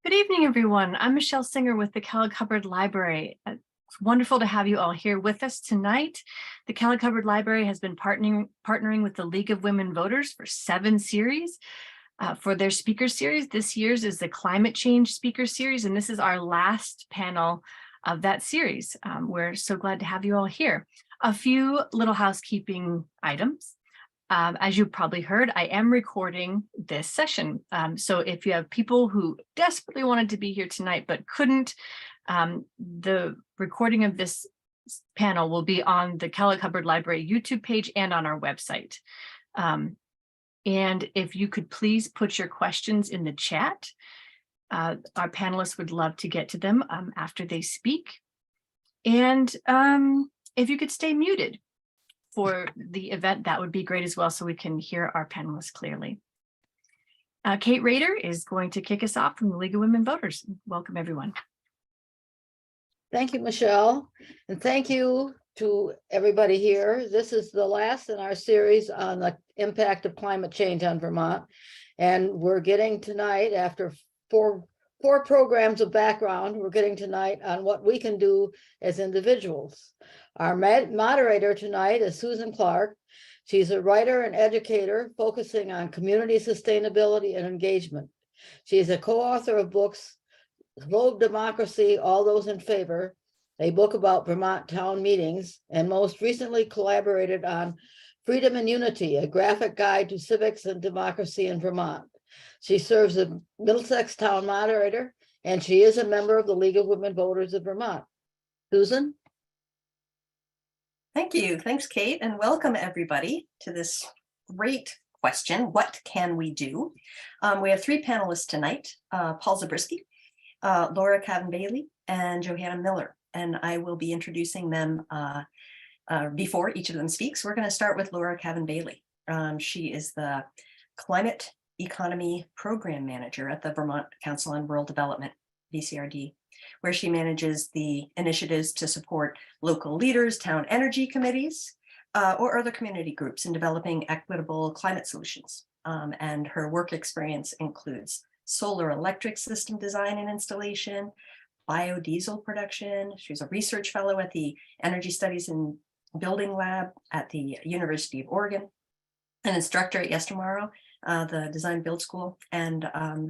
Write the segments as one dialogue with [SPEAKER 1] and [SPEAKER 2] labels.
[SPEAKER 1] Good evening, everyone. I'm Michelle Singer with the Kellogg Hubbard Library. It's wonderful to have you all here with us tonight. The Kellogg Hubbard Library has been partnering with the League of Women Voters for 7 series for their speaker series. This year's is the Climate Change Speaker Series, and this is our last panel of that series. We're so glad to have you all here. A few little housekeeping items. As you probably heard, I am recording this session. So if you have people who desperately wanted to be here tonight but couldn't, the recording of this panel will be on the Kellogg Hubbard Library YouTube page and on our website. And if you could please put your questions in the chat, our panelists would love to get to them after they speak. And if you could stay muted for the event, that would be great as well, so we can hear our panelists clearly. Kate Rader is going to kick us off from the League of Women Voters. Welcome, everyone.
[SPEAKER 2] Thank you, Michelle, and thank you to everybody here. This is the last in our series on the impact of climate change on Vermont, and we're getting tonight, after four programs of background, we're getting tonight on what we can do as individuals. Our moderator tonight is Susan Clark. She's a writer and educator focusing on community sustainability and engagement. She is a co-author of books, Globe Democracy, All Those in Favor, a book about Vermont town meetings, and most recently collaborated on Freedom and Unity, a graphic guide to civics and democracy in Vermont. She serves as Middlesex town moderator, and she is a member of the League of Women Voters of Vermont. Susan?
[SPEAKER 3] Thank you. Thanks, Kate, and welcome everybody to this great question. What can we do? We have 3 panelists tonight, Paul Zabriskie, Laura Cavin Bailey, and Johanna Miller, and I will be introducing them before each of them speaks. We're going to start with Laura Cavin Bailey. She is the Climate Economy Program Manager at the Vermont Council on Rural Development, VCRD, where she manages the initiatives to support local leaders, town energy committees, or other community groups in developing equitable climate solutions. And her work experience includes solar electric system design and installation, biodiesel production. She's a research fellow at the Energy Studies and Building Lab at the University of Oregon, an instructor at Yestermorrow, the Design Build School, and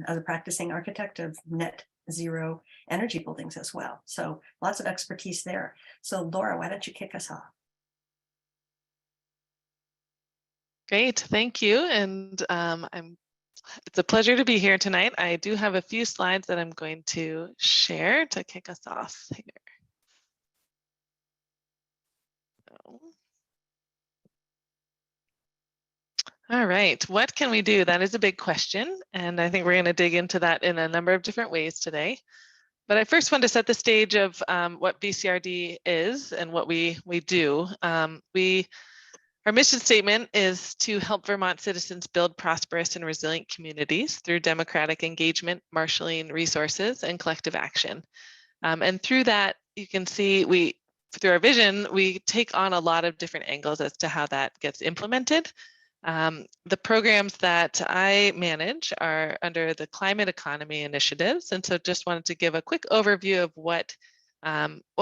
[SPEAKER 3] as a practicing architect of net zero energy buildings as well. So lots of expertise there. So Laura, why don't you kick us off?
[SPEAKER 4] Great, thank you. And it's a pleasure to be here tonight. I do have a few slides that I'm going to share to kick us off here. All right, what can we do? That is a big question, and I think we're going to dig into that in a number of different ways today. But I first want to set the stage of what VCRD is and what we do. Our mission statement is to help Vermont citizens build prosperous and resilient communities through democratic engagement, marshaling resources, and collective action. And through that, you can see through our vision, we take on a lot of different angles as to how that gets implemented. The programs that I manage are under the Climate Economy initiatives, and so just wanted to give a quick overview of what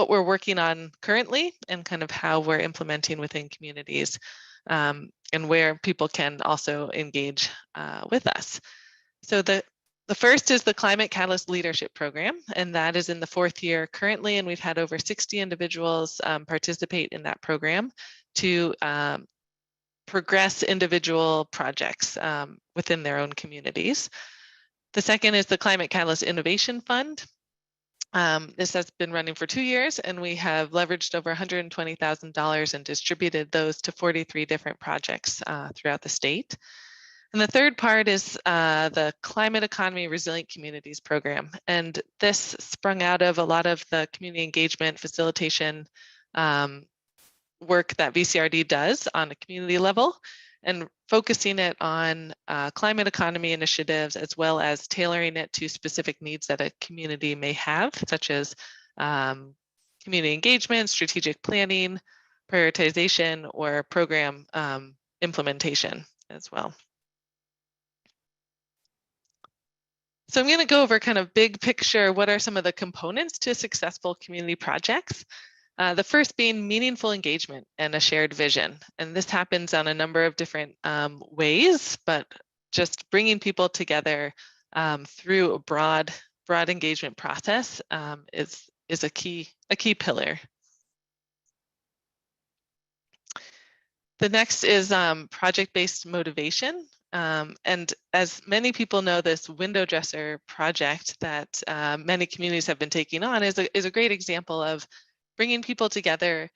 [SPEAKER 4] we're working on currently and kind of how we're implementing within communities, and where people can also engage with us. So the first is the Climate Catalyst Leadership Program, and that is in the 4th year currently, and we've had over 60 individuals participate in that program to progress individual projects within their own communities. The second is the Climate Catalyst Innovation Fund. This has been running for 2 years, and we have leveraged over $120,000 and distributed those to 43 different projects throughout the state. And the third part is the Climate Economy Resilient Communities Program. And this sprung out of a lot of the community engagement facilitation work that VCRD does on a community level, and focusing it on climate economy initiatives, as well as tailoring it to specific needs that a community may have, such as community engagement, strategic planning, prioritization, or program implementation as well. So I'm going to go over kind of big picture, what are some of the components to successful community projects? The first being meaningful engagement and a shared vision. And this happens on a number of different ways, but just bringing people together through a broad engagement process is a key pillar. The next is project-based motivation. And as many people know, this window dresser project that many communities have been taking on is a great example of bringing people together,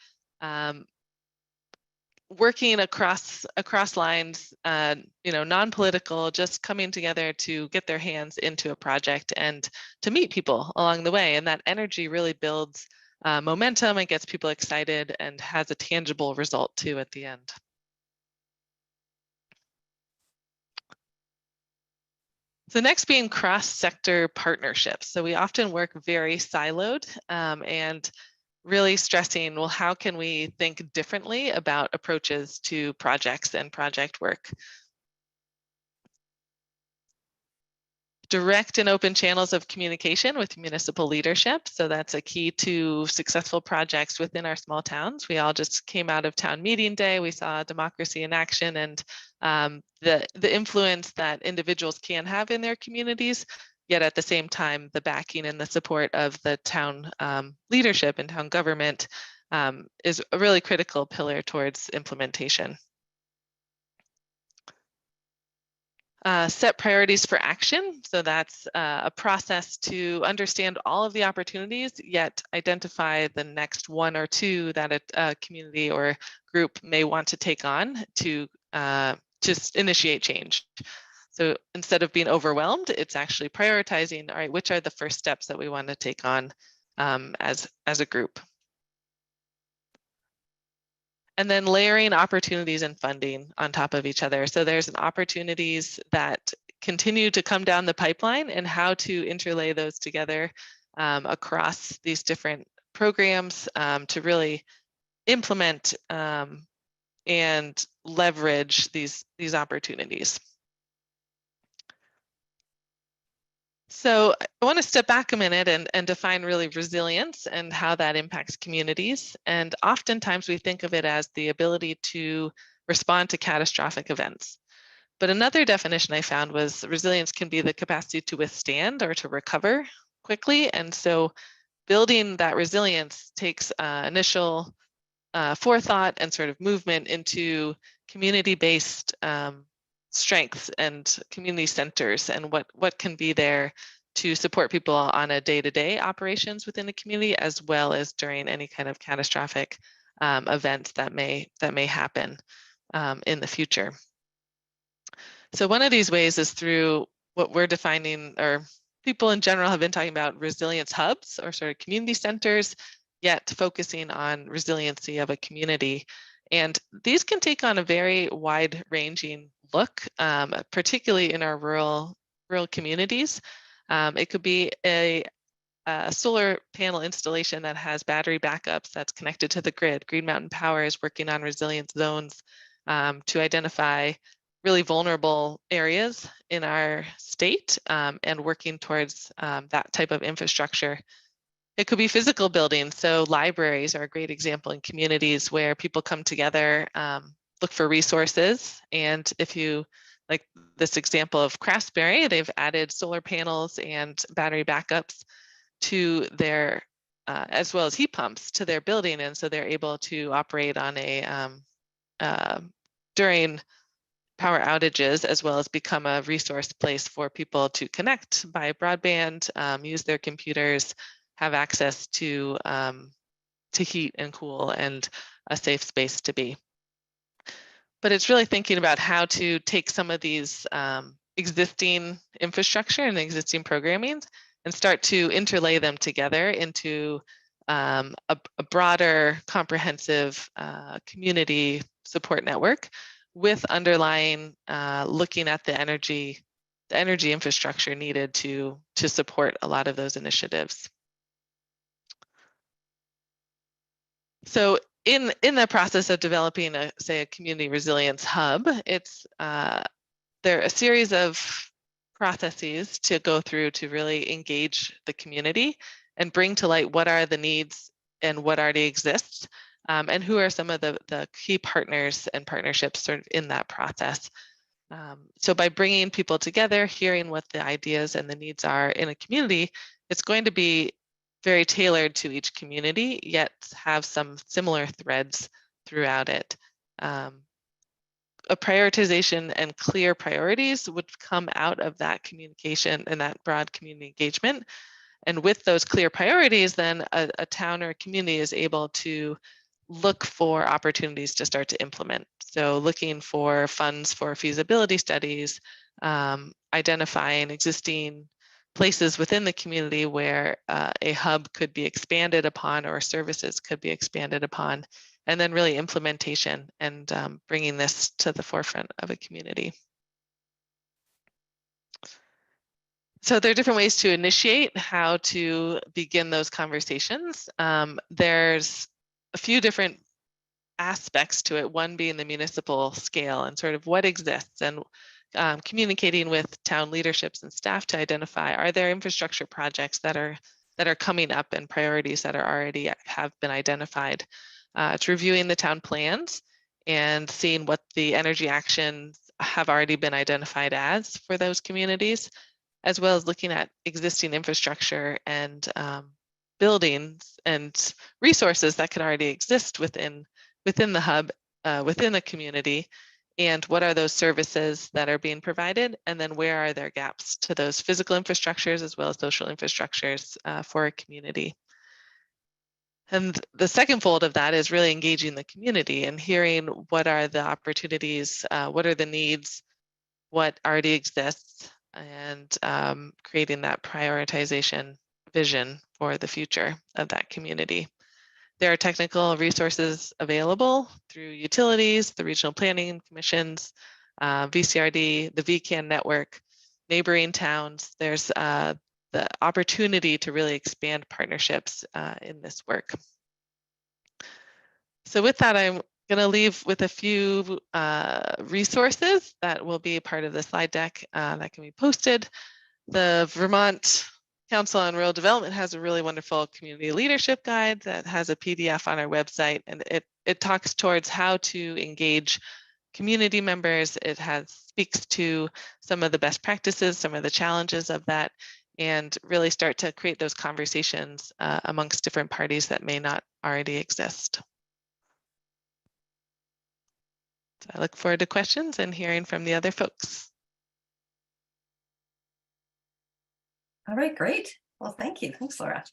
[SPEAKER 4] working across lines, non-political, just coming together to get their hands into a project and to meet people along the way. And that energy really builds momentum and gets people excited and has a tangible result too at the end. So next being cross-sector partnerships. So we often work very siloed and really stressing, well, how can we think differently about approaches to projects and project work? Direct and open channels of communication with municipal leadership. So that's a key to successful projects within our small towns. We all just came out of town meeting day. We saw democracy in action and the influence that individuals can have in their communities, yet at the same time, the backing and the support of the town leadership and town government is a really critical pillar towards implementation. Set priorities for action. So that's a process to understand all of the opportunities, yet identify the next one or two that a community or group may want to take on to just initiate change. So instead of being overwhelmed, it's actually prioritizing, all right, which are the first steps that we want to take on as a group. And then layering opportunities and funding on top of each other. So there's opportunities that continue to come down the pipeline and how to interlay those together across these different programs to really implement and leverage these opportunities. So I want to step back a minute and define really resilience and how that impacts communities. And oftentimes we think of it as the ability to respond to catastrophic events. But another definition I found was resilience can be the capacity to withstand or to recover quickly. And so building that resilience takes initial forethought and sort of movement into community-based strengths and community centers and what can be there to support people on a day-to-day operations within the community, as well as during any kind of catastrophic events that may happen in the future. So one of these ways is through what we're defining, or people in general have been talking about, resilience hubs or sort of community centers, yet focusing on resiliency of a community. And these can take on a very wide-ranging look, particularly in our rural communities. It could be a solar panel installation that has battery backups that's connected to the grid. Green Mountain Power is working on resilience zones to identify really vulnerable areas in our state and working towards that type of infrastructure. It could be physical buildings. So libraries are a great example in communities where people come together, look for resources. And if you, like this example of Craftsbury, they've added solar panels and battery backups to their, as well as heat pumps to their building. And so they're able to operate on during power outages, as well as become a resource place for people to connect by broadband, use their computers, have access to heat and cool and a safe space to be. But it's really thinking about how to take some of these existing infrastructure and existing programming and start to interlay them together into a broader, comprehensive community support network with underlying looking at the energy infrastructure needed to support a lot of those initiatives. So in the process of developing say a community resilience hub, it's there are a series of processes to go through to really engage the community and bring to light what are the needs and what already exists, and who are some of the key partners and partnerships sort of in that process. So by bringing people together, hearing what the ideas and the needs are in a community, it's going to be very tailored to each community, yet have some similar threads throughout it. A prioritization and clear priorities would come out of that communication and that broad community engagement. And with those clear priorities, then a town or a community is able to look for opportunities to start to implement. So looking for funds for feasibility studies, identifying existing places within the community where a hub could be expanded upon or services could be expanded upon, and then really implementation and bringing this to the forefront of a community. So there are different ways to initiate how to begin those conversations. There's a few different aspects to it, one being the municipal scale and sort of what exists, and communicating with town leaderships and staff to identify, are there infrastructure projects that are coming up and priorities that are already have been identified. It's reviewing the town plans and seeing what the energy actions have already been identified as for those communities, as well as looking at existing infrastructure and buildings and resources that could already exist within the hub, within a community, and what are those services that are being provided, and then where are there gaps to those physical infrastructures as well as social infrastructures for a community. And the second fold of that is really engaging the community and hearing what are the opportunities, what are the needs, what already exists, and creating that prioritization vision for the future of that community. There are technical resources available through utilities, the regional planning commissions, VCRD, the VCAN network, neighboring towns. There's the opportunity to really expand partnerships in this work. So with that, I'm going to leave with a few resources that will be part of the slide deck that can be posted. The Vermont Council on Rural Development has a really wonderful community leadership guide that has a PDF on our website, and it talks towards how to engage community members. It speaks to some of the best practices, some of the challenges of that, and really start to create those conversations amongst different parties that may not already exist. So I look forward to questions and hearing from the other folks.
[SPEAKER 3] All right, great. Well, thank you. Thanks, Laura.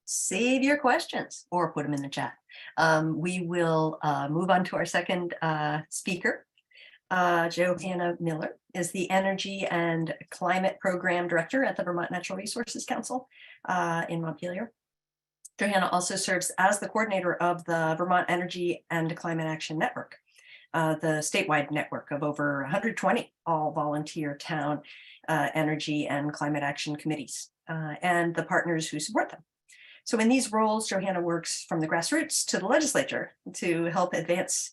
[SPEAKER 3] Save your questions or put them in the chat. We will move on to our second speaker. Johanna Miller is the Energy and Climate Program Director at the Vermont Natural Resources Council in Montpelier. Johanna also serves as the coordinator of the Vermont Energy and Climate Action Network, the statewide network of over 120 all volunteer town energy and climate action committees and the partners who support them. So in these roles, Johanna works from the grassroots to the legislature to help advance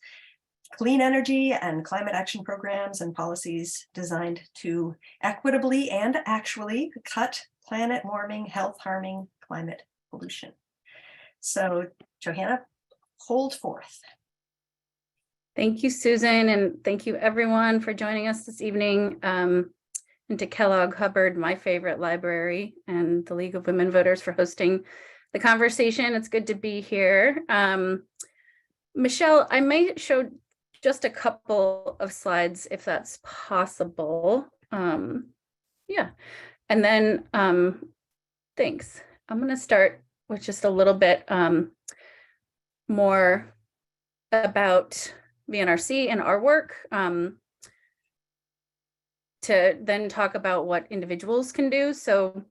[SPEAKER 3] clean energy and climate action programs and policies designed to equitably and actually cut planet warming, health harming climate pollution. So Johanna, hold forth.
[SPEAKER 5] Thank you, Susan, and thank you everyone for joining us this evening. And to Kellogg Hubbard, my favorite library, and the League of Women Voters for hosting the conversation. It's good to be here. Michelle, I might show just a couple of slides if that's possible. Yeah, and then thanks. I'm going to start with just a little bit more about VNRC and our work, to then talk about what individuals can do. So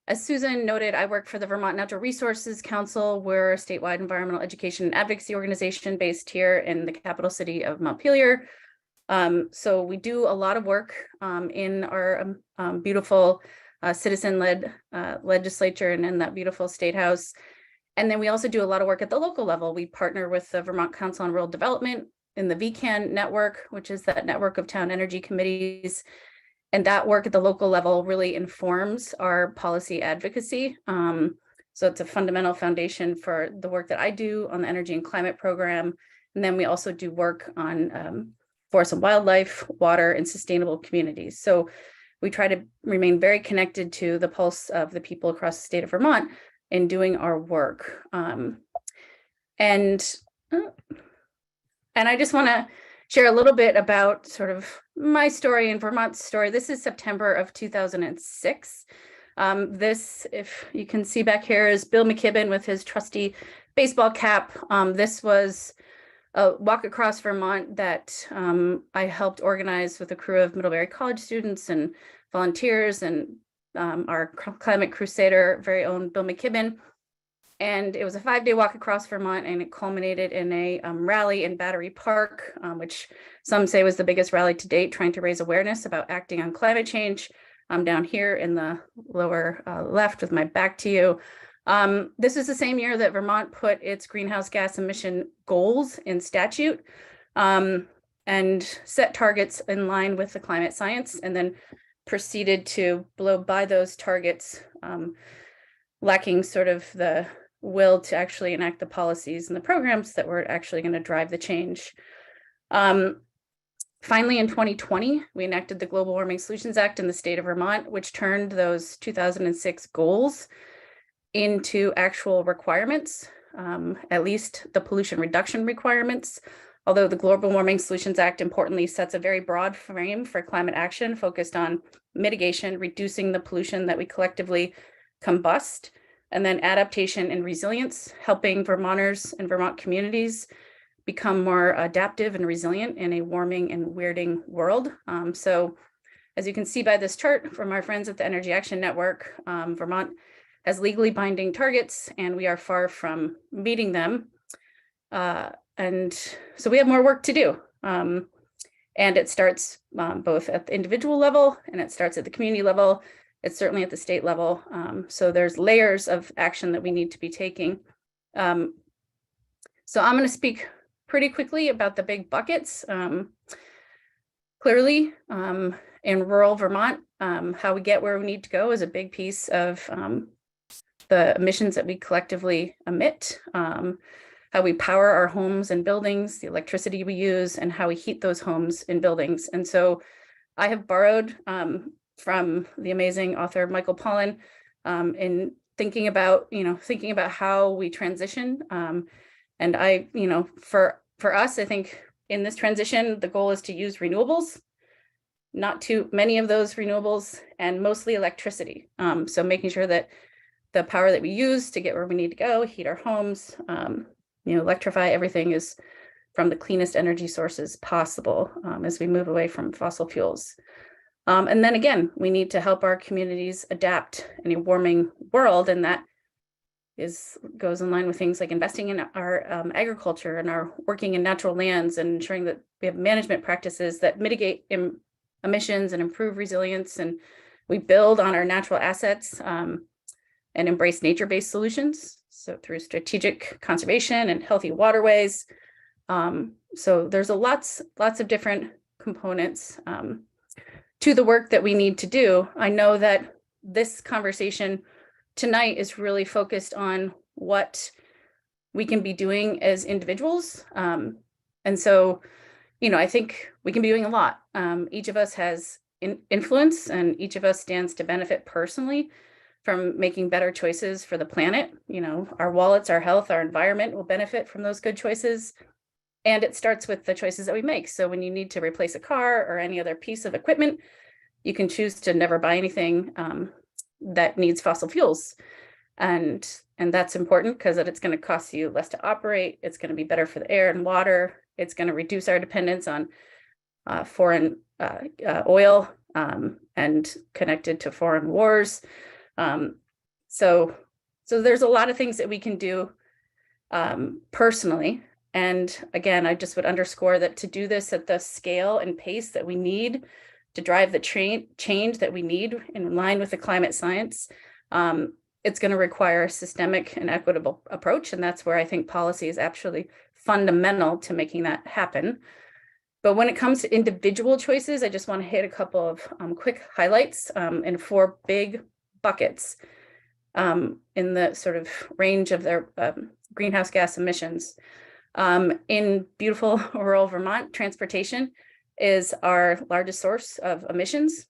[SPEAKER 5] as Susan noted, I work for the Vermont Natural Resources Council. We're a statewide environmental education and advocacy organization based here in the capital city of Montpelier. So we do a lot of work in our beautiful citizen-led legislature and in that beautiful state house. And then we also do a lot of work at the local level. We partner with the Vermont Council on Rural Development in the VCAN network, which is that network of town energy committees. And that work at the local level really informs our policy advocacy. So it's a fundamental foundation for the work that I do on the energy and climate program. And then we also do work on forest and wildlife, water, and sustainable communities. So we try to remain very connected to the pulse of the people across the state of Vermont in doing our work. And I just want to share a little bit about sort of my story and Vermont's story. This is September of 2006. This, if you can see back here, is Bill McKibben with his trusty baseball cap. This was a walk across Vermont that I helped organize with a crew of Middlebury College students and volunteers and our climate crusader, very own Bill McKibben. And it was a 5-day walk across Vermont, and it culminated in a rally in Battery Park, which some say was the biggest rally to date, trying to raise awareness about acting on climate change. I'm down here in the lower left with my back to you. This is the same year that Vermont put its greenhouse gas emission goals in statute and set targets in line with the climate science, and then proceeded to blow by those targets, lacking sort of the will to actually enact the policies and the programs that were actually going to drive the change. Finally, in 2020, we enacted the Global Warming Solutions Act in the state of Vermont, which turned those 2006 goals into actual requirements, at least the pollution reduction requirements. Although the Global Warming Solutions Act importantly sets a very broad frame for climate action focused on mitigation, reducing the pollution that we collectively combust, and then adaptation and resilience, helping Vermonters and Vermont communities become more adaptive and resilient in a warming and weirding world. So as you can see by this chart from our friends at the Energy Action Network, Vermont has legally binding targets, and we are far from meeting them. And so we have more work to do. And it starts both at the individual level, and it starts at the community level. It's certainly at the state level. So there's layers of action that we need to be taking. So I'm going to speak pretty quickly about the big buckets. Clearly, in rural Vermont, how we get where we need to go is a big piece of the emissions that we collectively emit, how we power our homes and buildings, the electricity we use, and how we heat those homes and buildings. And so I have borrowed from the amazing author Michael Pollan in thinking about how we transition. And I, for us, I think in this transition, the goal is to use renewables, not too many of those renewables, and mostly electricity. So making sure that the power that we use to get where we need to go, heat our homes, electrify everything, is from the cleanest energy sources possible as we move away from fossil fuels. And then again, we need to help our communities adapt in a warming world, and that goes in line with things like investing in our agriculture and our working in natural lands, and ensuring that we have management practices that mitigate emissions and improve resilience, and we build on our natural assets and embrace nature-based solutions. So through strategic conservation and healthy waterways. So there's lots of different components to the work that we need to do. I know that this conversation tonight is really focused on what we can be doing as individuals. And so, I think we can be doing a lot. Each of us has influence, and each of us stands to benefit personally from making better choices for the planet. Our wallets, our health, our environment will benefit from those good choices. And it starts with the choices that we make. So when you need to replace a car or any other piece of equipment, you can choose to never buy anything that needs fossil fuels. And that's important because it's going to cost you less to operate. It's going to be better for the air and water. It's going to reduce our dependence on foreign oil and connected to foreign wars. So there's a lot of things that we can do personally. And again, I just would underscore that to do this at the scale and pace that we need to drive the change that we need in line with the climate science, it's going to require a systemic and equitable approach. And that's where I think policy is actually fundamental to making that happen. But when it comes to individual choices, I just want to hit a couple of quick highlights in 4 big buckets in the sort of range of their greenhouse gas emissions. In beautiful rural Vermont, transportation is our largest source of emissions.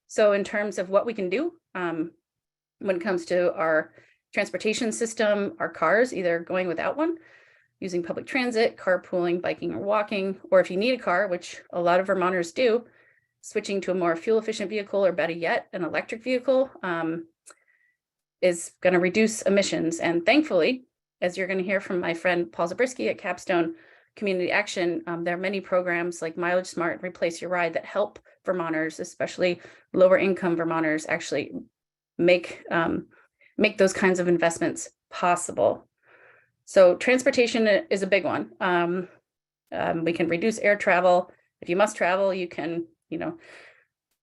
[SPEAKER 5] So in terms of what we can do when it comes to our transportation system, our cars, either going without one, using public transit, carpooling, biking, or walking, or if you need a car, which a lot of Vermonters do, switching to a more fuel efficient vehicle, or better yet, an electric vehicle is going to reduce emissions. And thankfully, as you're going to hear from my friend Paul Zabriskie at Capstone Community Action, there are many programs like Mileage Smart and Replace Your Ride that help Vermonters, especially lower income Vermonters, actually make those kinds of investments possible. So transportation is a big one. We can reduce air travel. If you must travel, you can,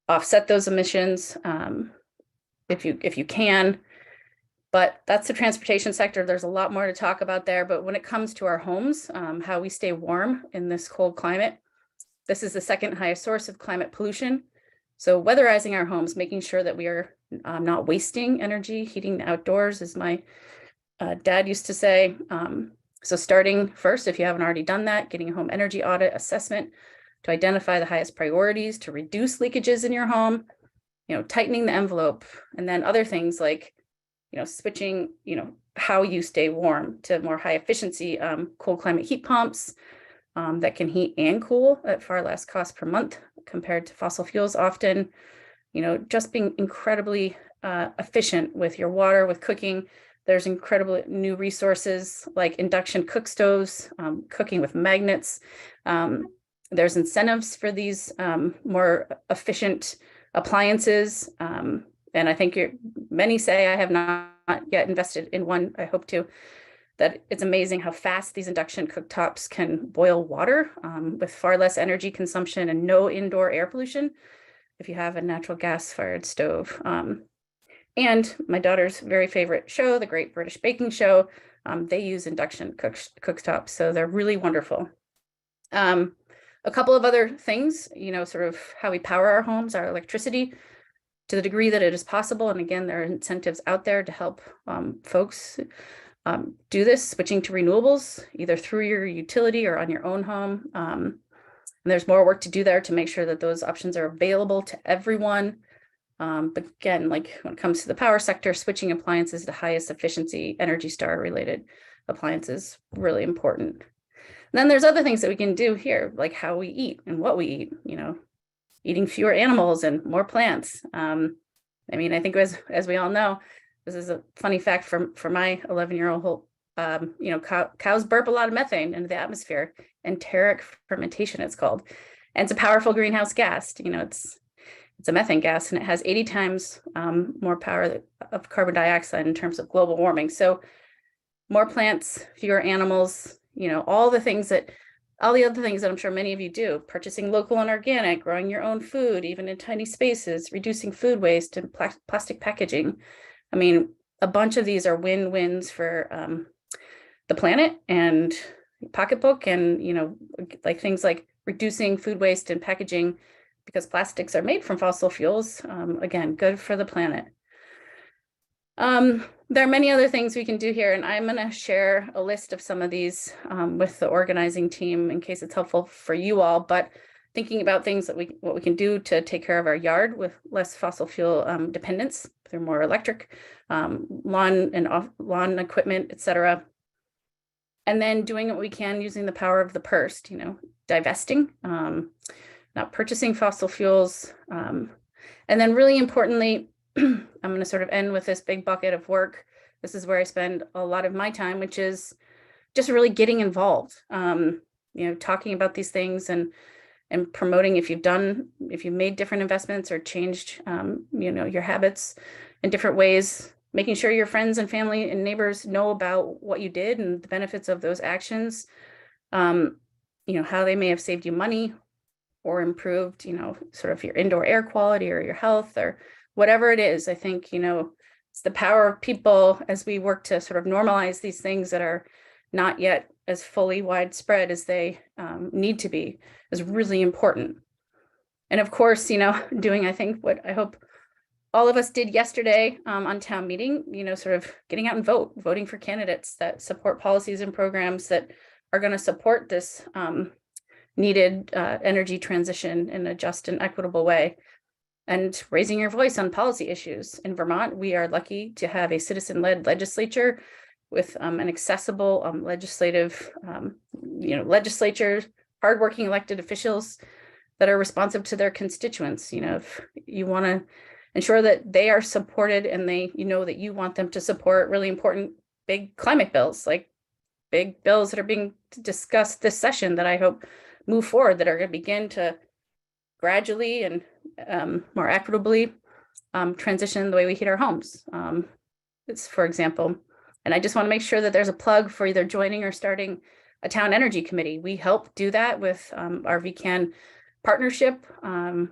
[SPEAKER 5] offset those emissions if you can. But that's the transportation sector. There's a lot more to talk about there. But when it comes to our homes, how we stay warm in this cold climate, this is the second highest source of climate pollution. So weatherizing our homes, making sure that we are not wasting energy, heating the outdoors, as my dad used to say. So starting first, if you haven't already done that, getting a home energy audit assessment to identify the highest priorities to reduce leakages in your home, tightening the envelope, and then other things like switching, how you stay warm to more high efficiency cold climate heat pumps that can heat and cool at far less cost per month compared to fossil fuels often, just being incredibly efficient with your water, with cooking. There's incredible new resources like induction cook stoves, cooking with magnets. There's incentives for these more efficient appliances. And I think many say, I have not yet invested in one, I hope to, that it's amazing how fast these induction cooktops can boil water with far less energy consumption and no indoor air pollution if you have a natural gas fired stove. And my daughter's very favorite show, The Great British Baking Show, they use induction cooktops, so they're really wonderful. A couple of other things, sort of how we power our homes, our electricity, to the degree that it is possible. And again, there are incentives out there to help folks do this, switching to renewables, either through your utility or on your own home. And there's more work to do there to make sure that those options are available to everyone. But again, like when it comes to the power sector, switching appliances to highest efficiency Energy Star related appliances, really important. And then there's other things that we can do here, like how we eat and what we eat, eating fewer animals and more plants. I think as we all know, this is a funny fact for my 11-year-old, cows burp a lot of methane into the atmosphere, enteric fermentation it's called. And it's a powerful greenhouse gas. It's a methane gas, and it has 80 times more power of carbon dioxide in terms of global warming. So more plants, fewer animals, all the other things that I'm sure many of you do, purchasing local and organic, growing your own food, even in tiny spaces, reducing food waste and plastic packaging. A bunch of these are win-wins for the planet and pocketbook, and, like things like reducing food waste and packaging because plastics are made from fossil fuels. Again, good for the planet. There are many other things we can do here, and I'm going to share a list of some of these with the organizing team in case it's helpful for you all. But thinking about things that what we can do to take care of our yard with less fossil fuel dependence through more electric lawn equipment, etc. And then doing what we can using the power of the purse, divesting, not purchasing fossil fuels, and then really importantly, I'm going to sort of end with this big bucket of work. This is where I spend a lot of my time, which is just really getting involved, talking about these things and promoting if you've made different investments or changed, your habits in different ways, making sure your friends and family and neighbors know about what you did and the benefits of those actions, how they may have saved you money or improved, sort of your indoor air quality or your health or whatever it is. I think, it's the power of people as we work to sort of normalize these things that are not yet as fully widespread as they need to be is really important. And of course, doing, I think, what I hope all of us did yesterday on town meeting, sort of getting out and voting for candidates that support policies and programs that are going to support this needed energy transition in a just and equitable way, and raising your voice on policy issues. In Vermont, we are lucky to have a citizen-led legislature with an accessible legislative, legislature, hardworking elected officials that are responsive to their constituents. If you want to ensure that they are supported and they, that you want them to support really important big climate bills, like big bills that are being discussed this session that I hope move forward, that are going to begin to gradually and more equitably transition the way we heat our homes. It's, for example, and I just want to make sure that there's a plug for either joining or starting a town energy committee. We help do that with our VCAN partnership.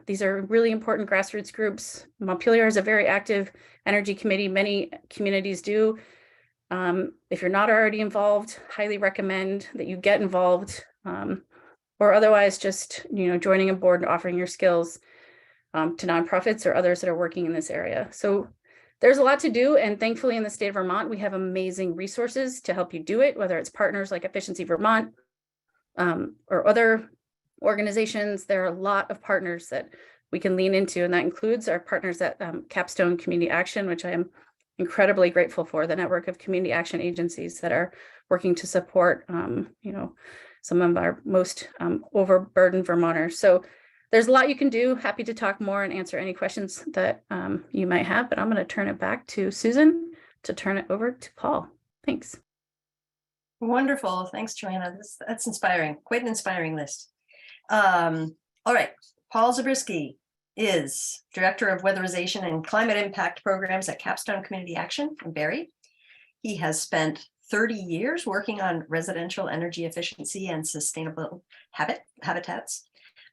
[SPEAKER 5] These are really important grassroots groups. Montpelier has a very active energy committee. Many communities do. If you're not already involved, highly recommend that you get involved, or otherwise just joining a board and offering your skills to nonprofits or others that are working in this area. So there's a lot to do, and thankfully in the state of Vermont, we have amazing resources to help you do it, whether it's partners like Efficiency Vermont or other organizations. There are a lot of partners that we can lean into, and that includes our partners at Capstone Community Action, which I am incredibly grateful for, the network of community action agencies that are working to support some of our most overburdened Vermonters. So there's a lot you can do. Happy to talk more and answer any questions that you might have, but I'm going to turn it back to Susan to turn it over to Paul. Thanks.
[SPEAKER 3] Wonderful. Thanks, Johanna. That's inspiring. Quite an inspiring list. All right. Paul Zabriskie is Director of Weatherization and Climate Impact Programs at Capstone Community Action in Barrie. He has spent 30 years working on residential energy efficiency and sustainable habitats.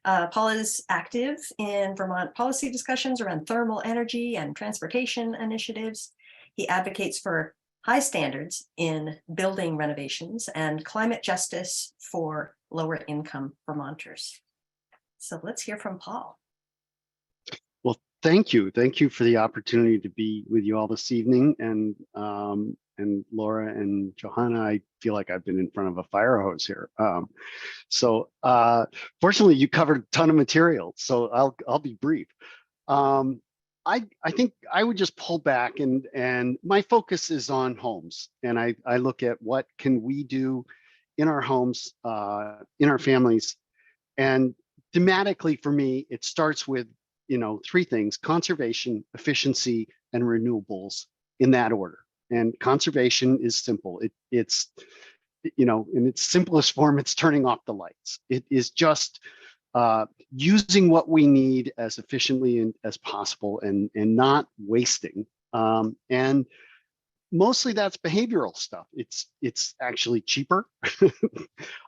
[SPEAKER 3] Paul is active in Vermont policy discussions around thermal energy and transportation initiatives. He advocates for high standards in building renovations and climate justice for lower income Vermonters. So let's hear from Paul.
[SPEAKER 6] Well, thank you. Thank you for the opportunity to be with you all this evening. And Laura and Johanna, I feel like I've been in front of a fire hose here. Fortunately, you covered a ton of material, so I'll be brief. I think I would just pull back, and my focus is on homes, and I look at what can we do in our homes, in our families, and thematically for me, it starts with three things: conservation, efficiency, and renewables, in that order. And conservation is simple. It's in its simplest form, it's turning off the lights. It is just using what we need as efficiently as possible and not wasting. And mostly that's behavioral stuff. It's actually cheaper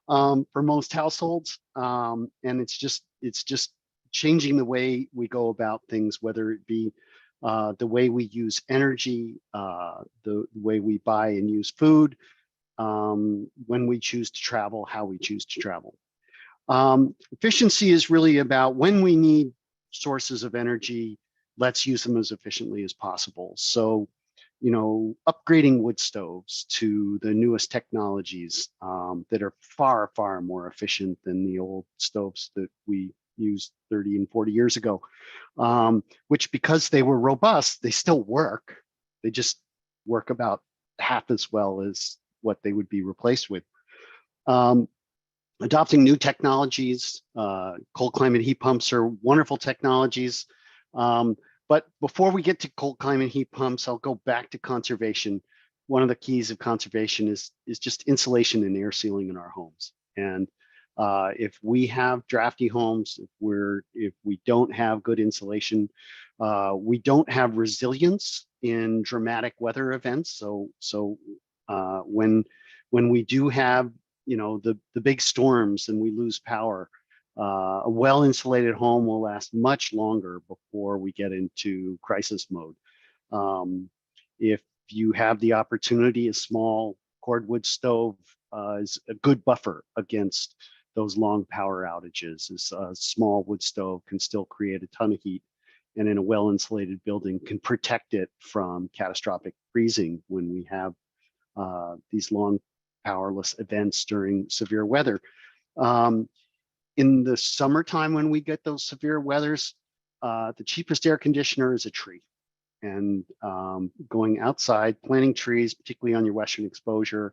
[SPEAKER 6] for most households, and it's just changing the way we go about things, whether it be the way we use energy, the way we buy and use food, when we choose to travel, how we choose to travel. Efficiency is really about when we need sources of energy, let's use them as efficiently as possible. So, upgrading wood stoves to the newest technologies that are far, far more efficient than the old stoves that we used 30 and 40 years ago, which, because they were robust, they still work. They just work about half as well as what they would be replaced with. Adopting new technologies, cold climate heat pumps are wonderful technologies. But before we get to cold climate heat pumps, I'll go back to conservation. One of the keys of conservation is just insulation and air sealing in our homes. And if we have drafty homes, if we don't have good insulation, we don't have resilience in dramatic weather events. So when we do have the big storms and we lose power, a well-insulated home will last much longer before we get into crisis mode. If you have the opportunity, a small cordwood stove is a good buffer against those long power outages. Is a small wood stove can still create a ton of heat, and in a well-insulated building can protect it from catastrophic freezing when we have these long powerless events during severe weather. In the summertime, when we get those severe weathers, the cheapest air conditioner is a tree. And going outside, planting trees, particularly on your western exposure,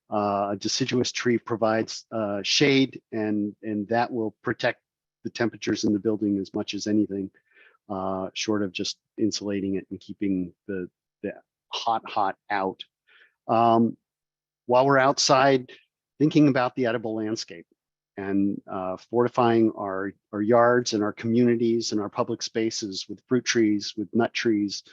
[SPEAKER 6] a deciduous tree provides shade, and that will protect the temperatures in the building as much as anything, short of just insulating it and keeping the hot out. While we're outside, thinking about the edible landscape and fortifying our yards and our communities and our public spaces with fruit trees, with nut trees,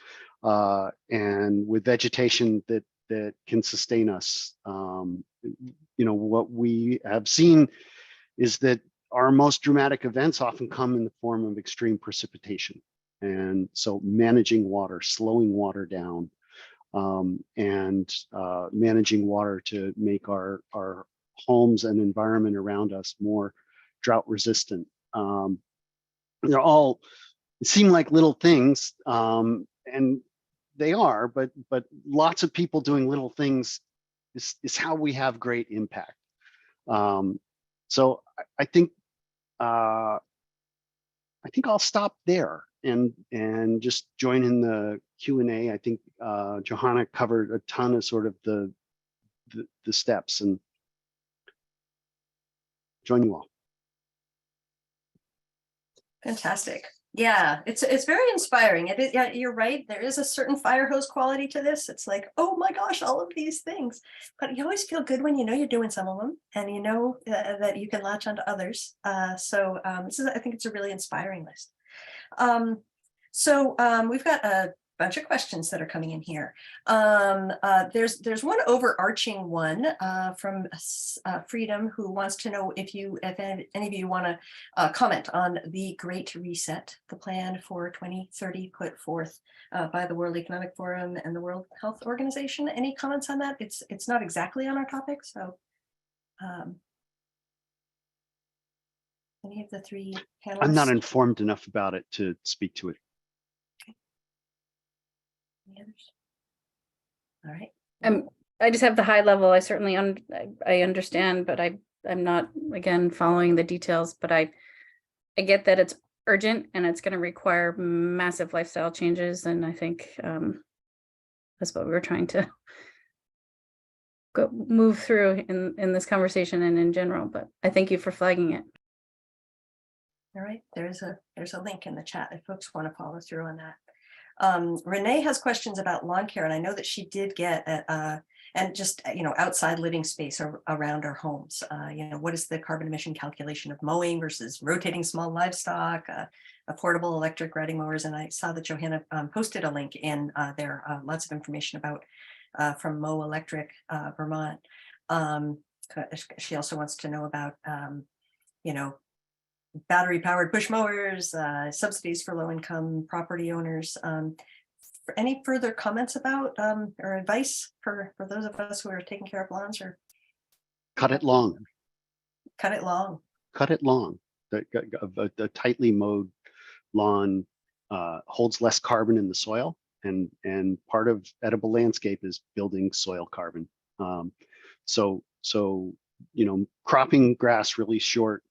[SPEAKER 6] and with vegetation that can sustain us. What we have seen is that our most dramatic events often come in the form of extreme precipitation. And so managing water, slowing water down, and managing water to make our homes and environment around us more drought resistant. They're all seem like little things, and they are, but lots of people doing little things is how we have great impact. So I think I'll stop there and just join in the Q&A. I think Johanna covered a ton of sort of the steps, and join you all.
[SPEAKER 3] Fantastic. Yeah, it's very inspiring. It is, yeah, you're right. There is a certain fire hose quality to this. It's like, oh my gosh, all of these things. But you always feel good when you know you're doing some of them, and you know that you can latch onto others. So I think it's a really inspiring list. We've got a bunch of questions that are coming in here. There's one overarching one from Freedom, who wants to know if any of you want to comment on the Great Reset, the plan for 2030 put forth by the World Economic Forum and the World Health Organization. Any comments on that? It's not exactly on our topic, so any of the three panelists?
[SPEAKER 6] I'm not informed enough about it to speak to it.
[SPEAKER 3] Any others? All right.
[SPEAKER 5] I just have the high level. I certainly I understand, but I'm not, again, following the details, but I get that it's urgent and it's going to require massive lifestyle changes. And I think that's what we were trying to move through in this conversation and in general, but I thank you for flagging it.
[SPEAKER 3] All right, there's a link in the chat if folks want to follow through on that. Renee has questions about lawn care, and I know that she did get and just outside living space around our homes. What is the carbon emission calculation of mowing versus rotating small livestock, affordable electric riding mowers? And I saw that Johanna posted a link in there, lots of information about from Mow Electric Vermont. She also wants to know about battery powered push mowers, subsidies for low income property owners. For any further comments about or advice for those of us who are taking care of lawns? Or
[SPEAKER 6] cut it long.
[SPEAKER 3] Cut it long.
[SPEAKER 6] Cut it long. The tightly mowed lawn holds less carbon in the soil, and part of edible landscape is building soil carbon. So cropping grass really short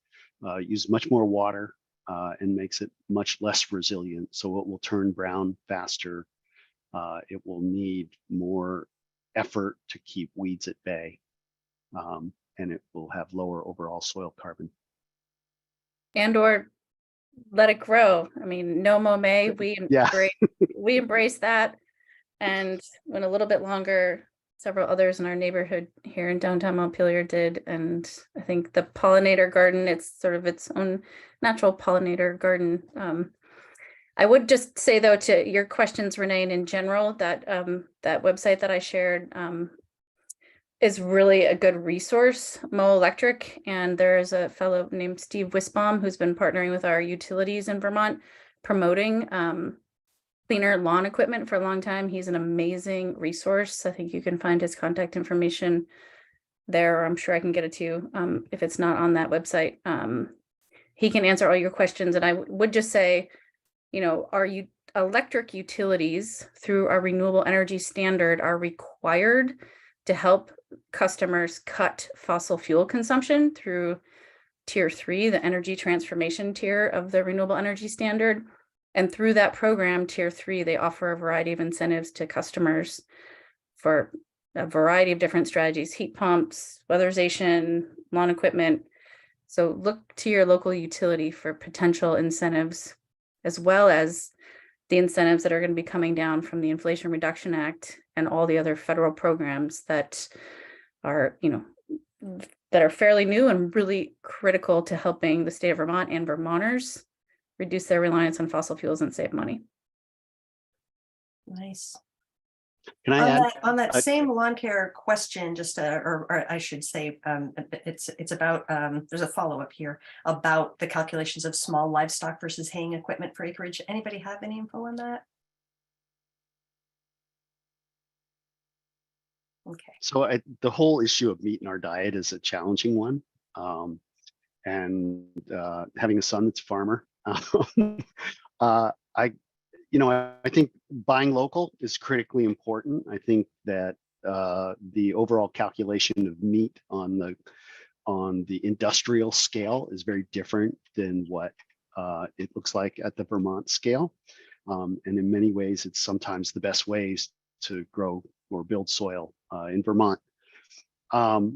[SPEAKER 6] uses much more water and makes it much less resilient. So it will turn brown faster. It will need more effort to keep weeds at bay, and it will have lower overall soil carbon. And
[SPEAKER 5] or let it grow. I mean, no mow may, we embrace that. And when a little bit longer, several others in our neighborhood here in downtown Montpelier did. And I think the pollinator garden, it's sort of its own natural pollinator garden. I would just say, though, to your questions, Renee, and in general, that that website that I shared is really a good resource, Mow Electric. And there's a fellow named Steve Wisbaum who's been partnering with our utilities in Vermont, promoting cleaner lawn equipment for a long time. He's an amazing resource. I think you can find his contact information there, or I'm sure I can get it to you if it's not on that website. He can answer all your questions. And I would just say, our electric utilities through our renewable energy standard are required to help customers cut fossil fuel consumption through Tier 3, the energy transformation tier of the renewable energy standard. And through that program, Tier 3, they offer a variety of incentives to customers for a variety of different strategies: heat pumps, weatherization, lawn equipment. So look to your local utility for potential incentives, as well as the incentives that are going to be coming down from the Inflation Reduction Act and all the other federal programs that are, that are fairly new and really critical to helping the state of Vermont and Vermonters reduce their reliance on fossil fuels and save money.
[SPEAKER 3] Nice.
[SPEAKER 6] Can I add?
[SPEAKER 3] On that same lawn care question, just or I should say, it's about there's a follow-up here about the calculations of small livestock versus haying equipment for acreage. Anybody have any info on that? Okay.
[SPEAKER 6] So the whole issue of meat in our diet is a challenging one. And having a son that's a farmer, I think buying local is critically important. I think that the overall calculation of meat on the industrial scale is very different than what it looks like at the Vermont scale. And in many ways, it's sometimes the best ways to grow or build soil in Vermont. I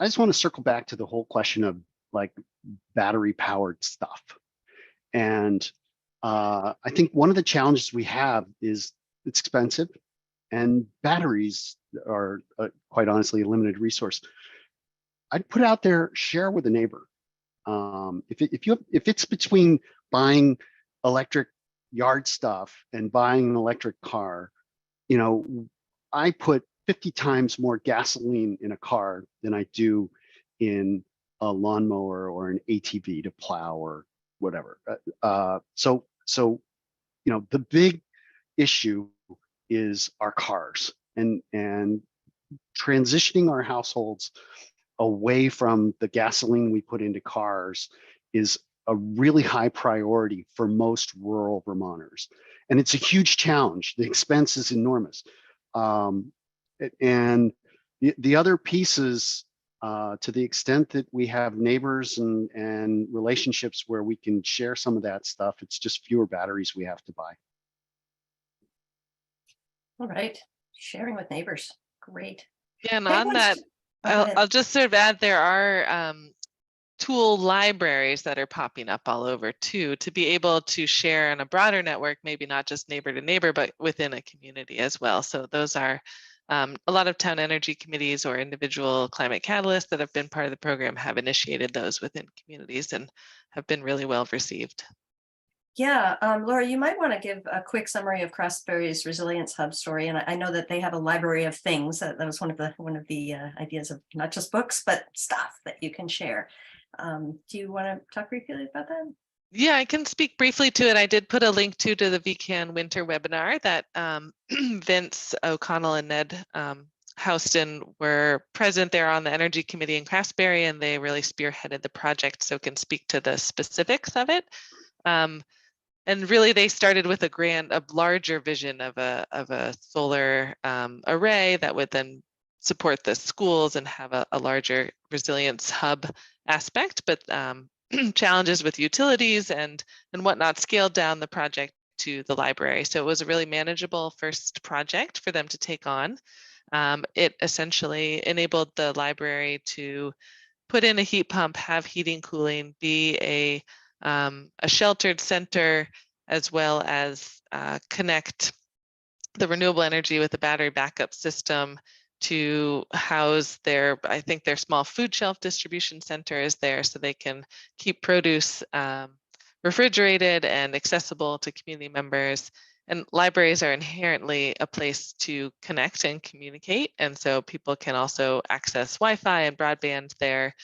[SPEAKER 6] just want to circle back to the whole question of like battery powered stuff. And I think one of the challenges we have is it's expensive, and batteries are quite honestly a limited resource. I'd put out there, share with a neighbor. If it's between buying electric yard stuff and buying an electric car, I put 50 times more gasoline in a car than I do in a lawnmower or an ATV to plow or whatever. So the big issue is our cars, and transitioning our households away from the gasoline we put into cars is a really high priority for most rural Vermonters. And it's a huge challenge. The expense is enormous. And the other pieces, to the extent that we have neighbors and relationships where we can share some of that stuff, it's just fewer batteries we have to buy.
[SPEAKER 3] All right. Sharing with neighbors. Great.
[SPEAKER 4] Yeah, and on that, I'll just sort of add, there are tool libraries that are popping up all over too, to be able to share on a broader network, maybe not just neighbor to neighbor, but within a community as well. So those are a lot of town energy committees or individual climate catalysts that have been part of the program have initiated those within communities and have been really well received.
[SPEAKER 3] Yeah, Laura, you might want to give a quick summary of Craftsberry's Resilience Hub story. And I know that they have a library of things. That was one of the ideas of not just books, but stuff that you can share. Do you want to talk briefly about that?
[SPEAKER 4] Yeah, I can speak briefly to it. I did put a link to the VCAN winter webinar that Vince O'Connell and Ned Houston were present there on the energy committee in Craftsberry, and they really spearheaded the project, so can speak to the specifics of it. And really, they started with a larger vision of a solar array that would then support the schools and have a larger resilience hub aspect, but challenges with utilities and whatnot scaled down the project to the library. So it was a really manageable first project for them to take on. It essentially enabled the library to put in a heat pump, have heating, cooling, be a sheltered center, as well as connect the renewable energy with the battery backup system to house their small food shelf distribution center is there, so they can keep produce refrigerated and accessible to community members. And libraries are inherently a place to connect and communicate, and so people can also access Wi-Fi and broadband there.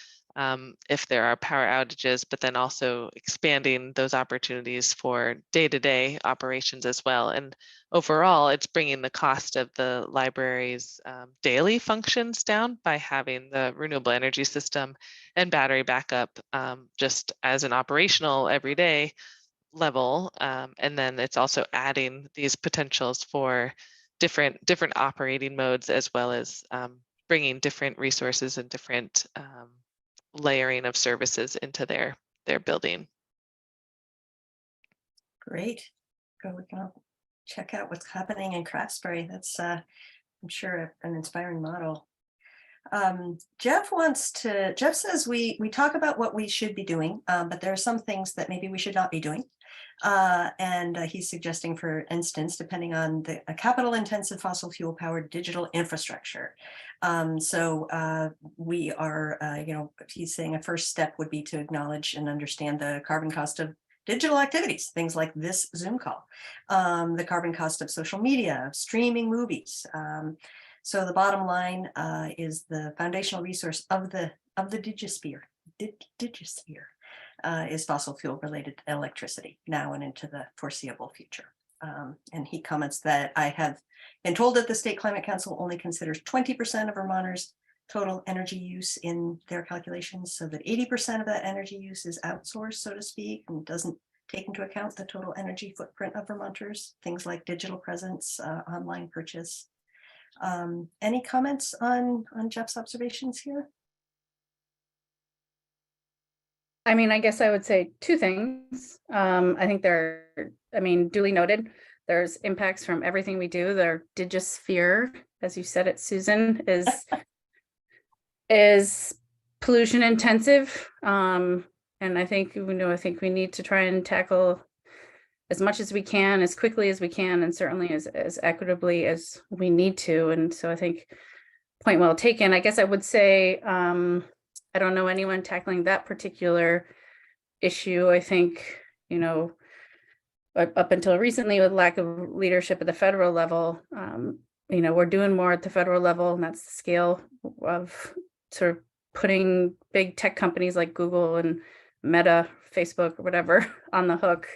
[SPEAKER 4] if there are power outages, but then also expanding those opportunities for day-to-day operations as well. And overall, it's bringing the cost of the library's daily functions down by having the renewable energy system and battery backup just as an operational everyday level. And then it's also adding these potentials for different operating modes, as well as bringing different resources and different layering of services into their building.
[SPEAKER 3] Great. We can check out what's happening in Craftsbury. That's I'm sure an inspiring model. Jeff says we talk about what we should be doing, but there are some things that maybe we should not be doing. And he's suggesting, for instance, depending on a capital intensive fossil fuel powered digital infrastructure. So we are, he's saying a first step would be to acknowledge and understand the carbon cost of digital activities, things like this Zoom call, the carbon cost of social media, of streaming movies. So the bottom line is the foundational resource of the digisphere. Is fossil fuel related electricity now and into the foreseeable future. And he comments that I have been told that the State Climate Council only considers 20% of Vermonters' total energy use in their calculations, so that 80% of that energy use is outsourced, so to speak, and doesn't take into account the total energy footprint of Vermonters, things like digital presence, online purchase. Any comments on Jeff's observations here?
[SPEAKER 5] I mean, I guess I would say two things. I think duly noted. There's impacts from everything we do. Their digisphere, as you said it, Susan, is pollution intensive. And I think we need to try and tackle as much as we can, as quickly as we can, and certainly as equitably as we need to. And so I think point well taken. I guess I would say, I don't know anyone tackling that particular issue. I think, up until recently, with lack of leadership at the federal level, we're doing more at the federal level, and that's the scale of sort of putting big tech companies like Google and Meta, Facebook, or whatever on the hook,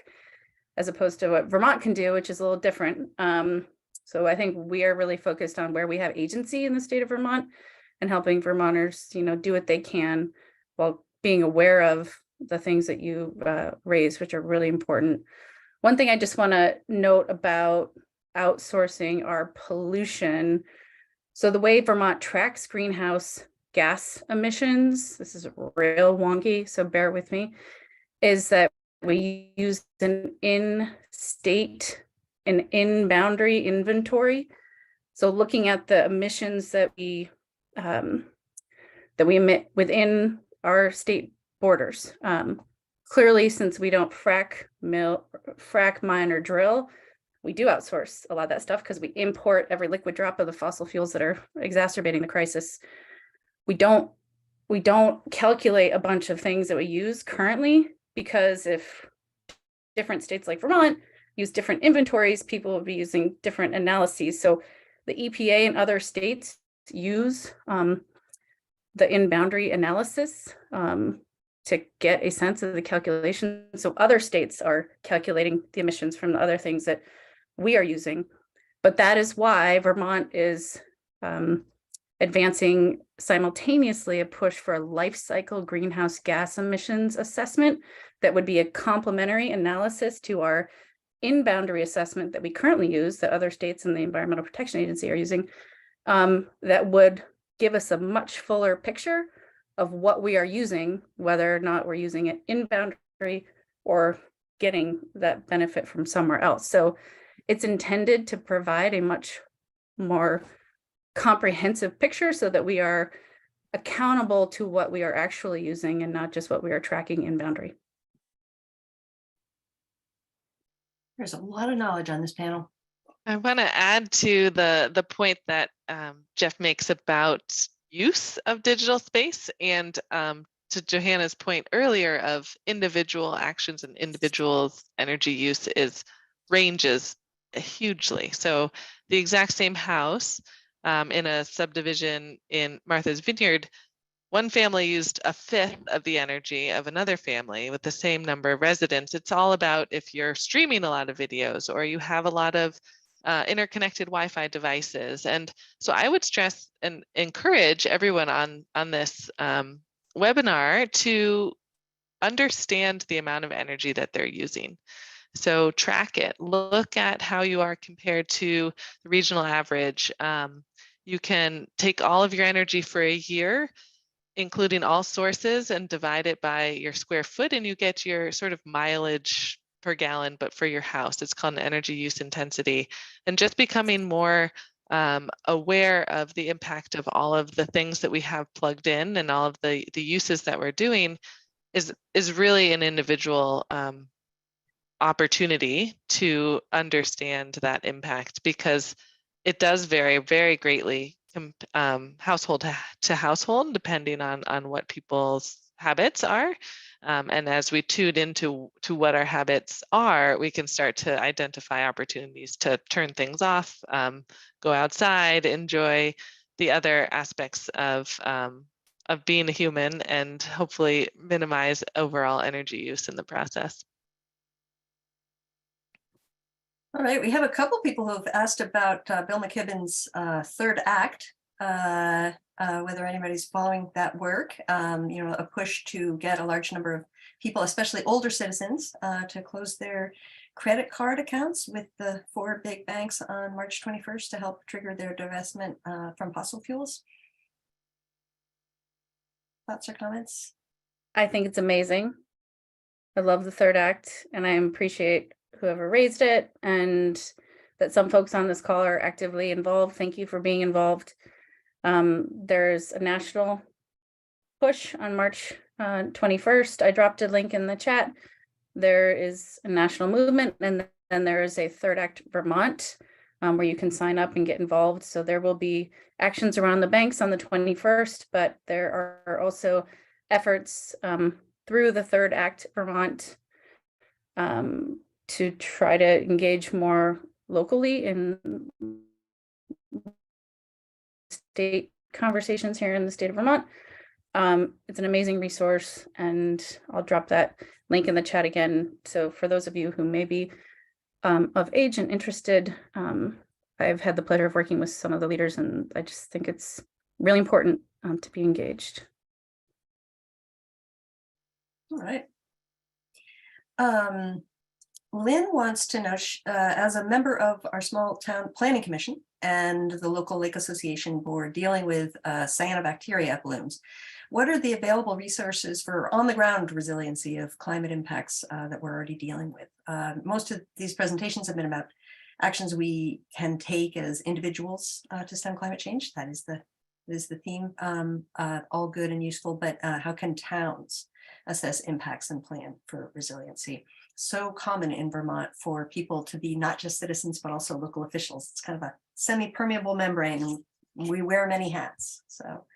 [SPEAKER 5] as opposed to what Vermont can do, which is a little different. So I think we are really focused on where we have agency in the state of Vermont, and helping Vermonters, do what they can while being aware of the things that you raised, which are really important. One thing I just want to note about outsourcing our pollution. So the way Vermont tracks greenhouse gas emissions, this is real wonky, so bear with me, is that we use an in-state and in-boundary inventory. So looking at the emissions that we emit within our state borders. Clearly, since we don't frack, mine, or drill, we do outsource a lot of that stuff because we import every liquid drop of the fossil fuels that are exacerbating the crisis. We don't calculate a bunch of things that we use currently, because if different states like Vermont use different inventories, people will be using different analyses. So the EPA and other states use the in-boundary analysis to get a sense of the calculation. So other states are calculating the emissions from the other things that we are using. But that is why Vermont is advancing simultaneously a push for a life cycle greenhouse gas emissions assessment that would be a complementary analysis to our in-boundary assessment that we currently use, that other states and the Environmental Protection Agency are using, that would give us a much fuller picture of what we are using, whether or not we're using it in boundary or getting that benefit from somewhere else. So it's intended to provide a much more comprehensive picture so that we are accountable to what we are actually using and not just what we are tracking in boundary.
[SPEAKER 3] There's a lot of knowledge on this panel.
[SPEAKER 4] I want to add to the point that Jeff makes about use of digital space, and to Johanna's point earlier of individual actions and individuals' energy use ranges hugely. So the exact same house in a subdivision in Martha's Vineyard one family used a fifth of the energy of another family with the same number of residents. It's all about if you're streaming a lot of videos or you have a lot of interconnected Wi-Fi devices. And so I would stress and encourage everyone on this webinar to understand the amount of energy that they're using. So track it, look at how you are compared to the regional average. You can take all of your energy for a year, including all sources, and divide it by your square foot, and you get your sort of mileage per gallon, but for your house. It's called an energy use intensity. And just becoming more aware of the impact of all of the things that we have plugged in and all of the uses that we're doing is really an individual opportunity to understand that impact, because it does vary very greatly household to household, depending on what people's habits are. And as we tune into what our habits are, we can start to identify opportunities to turn things off, go outside, enjoy the other aspects of being a human, and hopefully minimize overall energy use in the process.
[SPEAKER 3] All right, we have a couple people who have asked about Bill McKibben's third act, whether anybody's following that work. You know, a push to get a large number of people, especially older citizens, to close their credit card accounts with the 4 big banks on March 21st to help trigger their divestment from fossil fuels. Thoughts or comments?
[SPEAKER 5] I think it's amazing. I love the third act, and I appreciate whoever raised it, and that some folks on this call are actively involved. Thank you for being involved. There's a national push on March 21st. I dropped a link in the chat. There is a national movement, and then there is a third act Vermont where you can sign up and get involved. So there will be actions around the banks on the 21st, but there are also efforts through the third act Vermont to try to engage more locally in state conversations here in the state of Vermont. It's an amazing resource, and I'll drop that link in the chat again. So for those of you who may be of age and interested, I've had the pleasure of working with some of the leaders, and I just think it's really important to be engaged.
[SPEAKER 3] All right. Lynn wants to know, as a member of our small town planning commission and the local lake association board dealing with cyanobacteria blooms, what are the available resources for on the ground resiliency of climate impacts that we're already dealing with? Most of these presentations have been about actions we can take as individuals to stem climate change. That is the theme, all good and useful, but how can towns assess impacts and plan for resiliency? So common in Vermont for people to be not just citizens, but also local officials. It's kind of a semi-permeable membrane, and we wear many hats. So,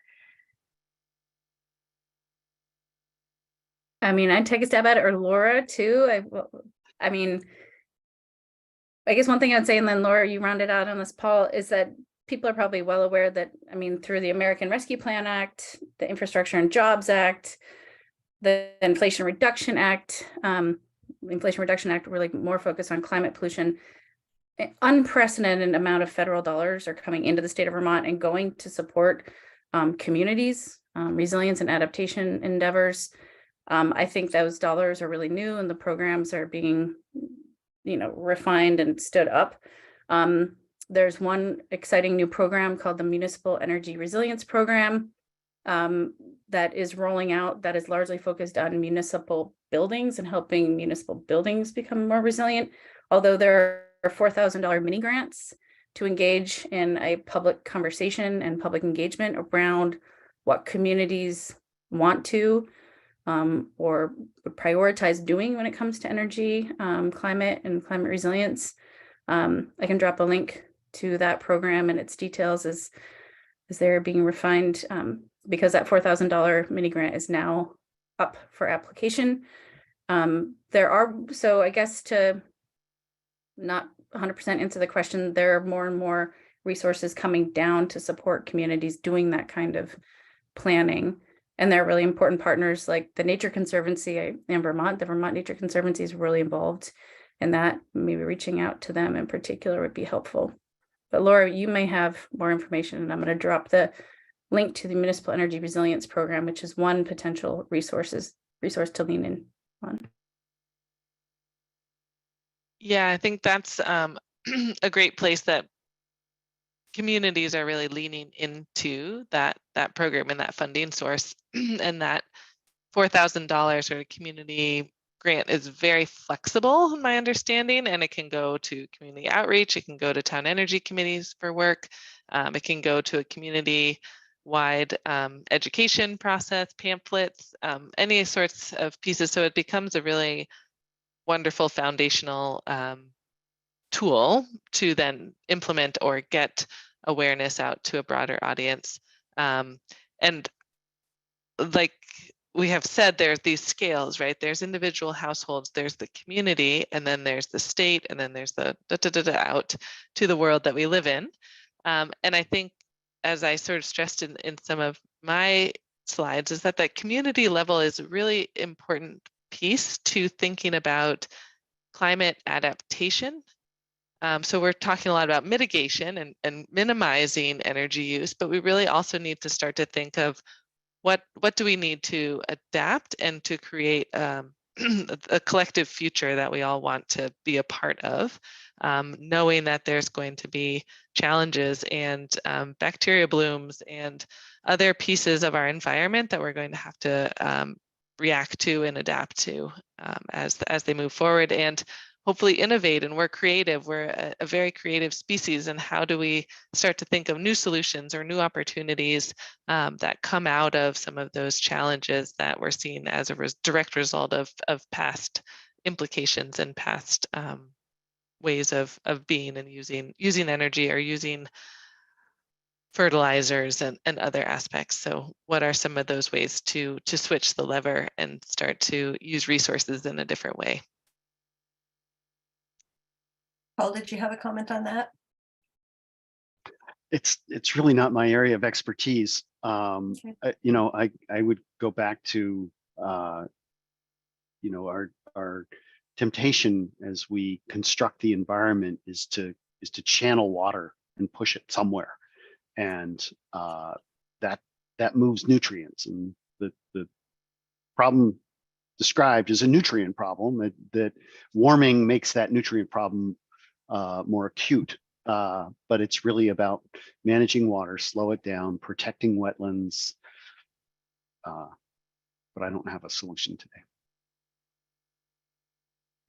[SPEAKER 5] I mean, I'd take a stab at it, or Laura too. I mean, I guess one thing I'd say, and then Laura, you rounded out on this, Paul, is that people are probably well aware that, I mean, through the American Rescue Plan Act, the Infrastructure and Jobs Act, the Inflation Reduction Act, Inflation Reduction Act really more focused on climate pollution. An unprecedented amount of federal dollars are coming into the state of Vermont and going to support communities, resilience and adaptation endeavors. I think those dollars are really new, and the programs are being, refined and stood up. There's one exciting new program called the Municipal Energy Resilience Program that is rolling out, that is largely focused on municipal buildings and helping municipal buildings become more resilient. Although there are $4,000 mini grants to engage in a public conversation and public engagement around what communities want to or would prioritize doing when it comes to energy, climate, and climate resilience. I can drop a link to that program and its details as they're being refined, because that $4,000 mini grant is now up for application. So I guess to not 100% answer the question, there are more and more resources coming down to support communities doing that kind of planning. And they're really important partners, like the Nature Conservancy in Vermont. The Vermont Nature Conservancy is really involved in that. Maybe reaching out to them in particular would be helpful. But Laura, you may have more information, and I'm going to drop the link to the Municipal Energy Resilience Program, which is one potential resource to lean in on.
[SPEAKER 4] Yeah, I think that's a great place that communities are really leaning into that program and that funding source. And that $4,000 or community grant is very flexible, in my understanding, and it can go to community outreach, it can go to town energy committees for work, it can go to a community-wide education process, pamphlets, any sorts of pieces. So it becomes a really wonderful foundational tool to then implement or get awareness out to a broader audience. And like we have said, there's these scales, right? There's individual households, there's the community, and then there's the state, and then there's the out to the world that we live in. And I think, as I sort of stressed in some of my slides, is that that community level is a really important piece to thinking about climate adaptation. So we're talking a lot about mitigation and minimizing energy use, but we really also need to start to think of what do we need to adapt and to create a collective future that we all want to be a part of, knowing that there's going to be challenges and bacteria blooms and other pieces of our environment that we're going to have to react to and adapt to as they move forward, and hopefully innovate and work creative. We're a very creative species, and how do we start to think of new solutions or new opportunities that come out of some of those challenges that we're seeing as a direct result of past implications and past ways of being and using energy or using fertilizers and other aspects. So what are some of those ways to switch the lever and start to use resources in a different way?
[SPEAKER 3] Paul, did you have a comment on that?
[SPEAKER 6] It's really not my area of expertise.
[SPEAKER 3] Okay.
[SPEAKER 6] I would go back to our temptation as we construct the environment is to channel water and push it somewhere, and that moves nutrients, and the problem described is a nutrient problem that warming makes that nutrient problem more acute, but it's really about managing water, slow it down, protecting wetlands, but I don't have a solution today.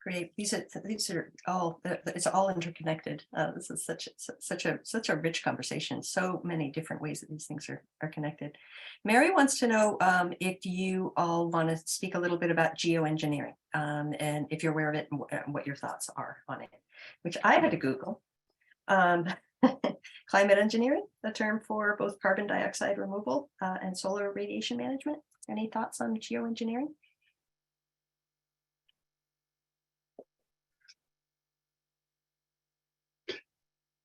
[SPEAKER 3] Great. These are all, it's all interconnected. This is such a rich conversation. So many different ways that these things are connected. Mary wants to know if you all want to speak a little bit about geoengineering, and if you're aware of it and what your thoughts are on it, which I had to Google. Climate engineering, the term for both carbon dioxide removal and solar radiation management. Any thoughts on geoengineering?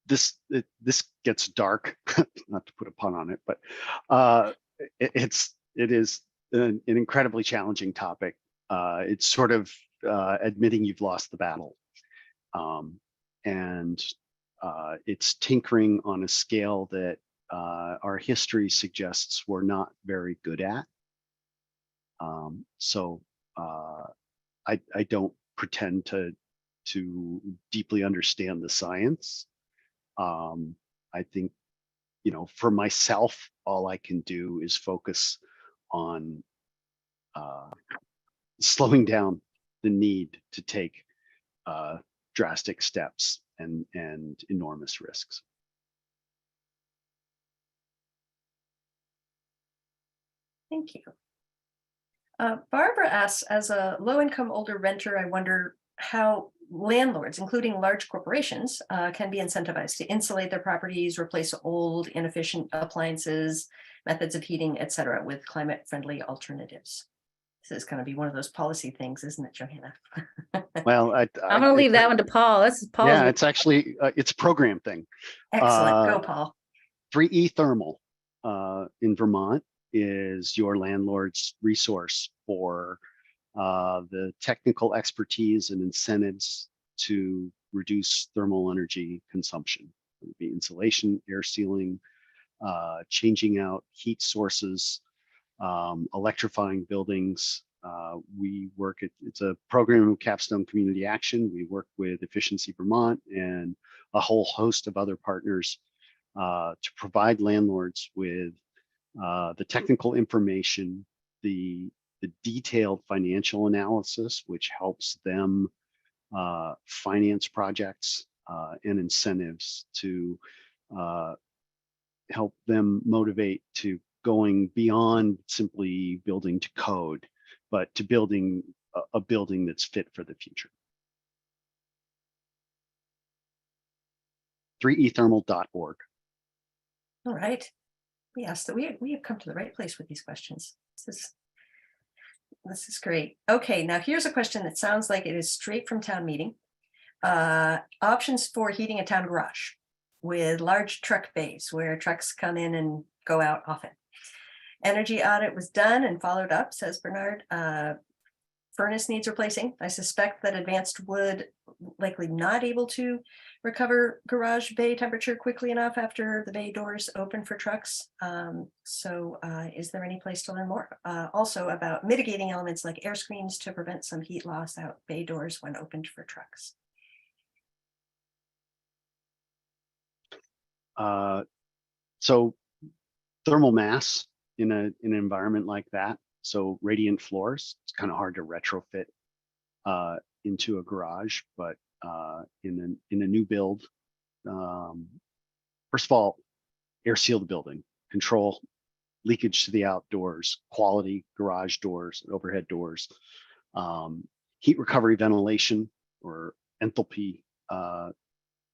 [SPEAKER 6] This gets dark, not to put a pun on it, but it is an incredibly challenging topic. It's sort of admitting you've lost the battle, and it's tinkering on a scale that our history suggests we're not very good at. So I don't pretend to deeply understand the science. I think, for myself, all I can do is focus on slowing down the need to take drastic steps and enormous risks.
[SPEAKER 3] Thank you. Barbara asks, as a low-income older renter, I wonder how landlords, including large corporations, can be incentivized to insulate their properties, replace old, inefficient appliances, methods of heating, et cetera, with climate-friendly alternatives. This is going to be one of those policy things, isn't it, Johanna?
[SPEAKER 6] Well,
[SPEAKER 5] I'm going to leave that one to Paul. This is Paul's.
[SPEAKER 6] Yeah, it's actually it's a program thing.
[SPEAKER 3] Excellent. Go, Paul.
[SPEAKER 6] 3E Thermal in Vermont is your landlord's resource for the technical expertise and incentives to reduce thermal energy consumption. It would be insulation, air sealing, changing out heat sources, electrifying buildings. We work at, it's a program of Capstone Community Action. We work with Efficiency Vermont and a whole host of other partners to provide landlords with the technical information, the detailed financial analysis, which helps them finance projects and incentives to help them motivate to going beyond simply building to code, but to building a building that's fit for the future. 3ethermal.org.
[SPEAKER 3] All right. Yes, so we have come to the right place with these questions. This is great. Okay, now here's a question that sounds like it is straight from town meeting. Options for heating a town garage with large truck bays where trucks come in and go out often. Energy audit was done and followed up, says Bernard. Furnace needs replacing. I suspect that advanced wood likely not able to recover garage bay temperature quickly enough after the bay doors open for trucks. Is there any place to learn more? Also about mitigating elements like air screens to prevent some heat loss out bay doors when opened for trucks.
[SPEAKER 6] So thermal mass in an environment like that. So radiant floors, it's kind of hard to retrofit into a garage, but in a new build, first of all, air seal the building, control leakage to the outdoors, quality garage doors, overhead doors, heat recovery ventilation or enthalpy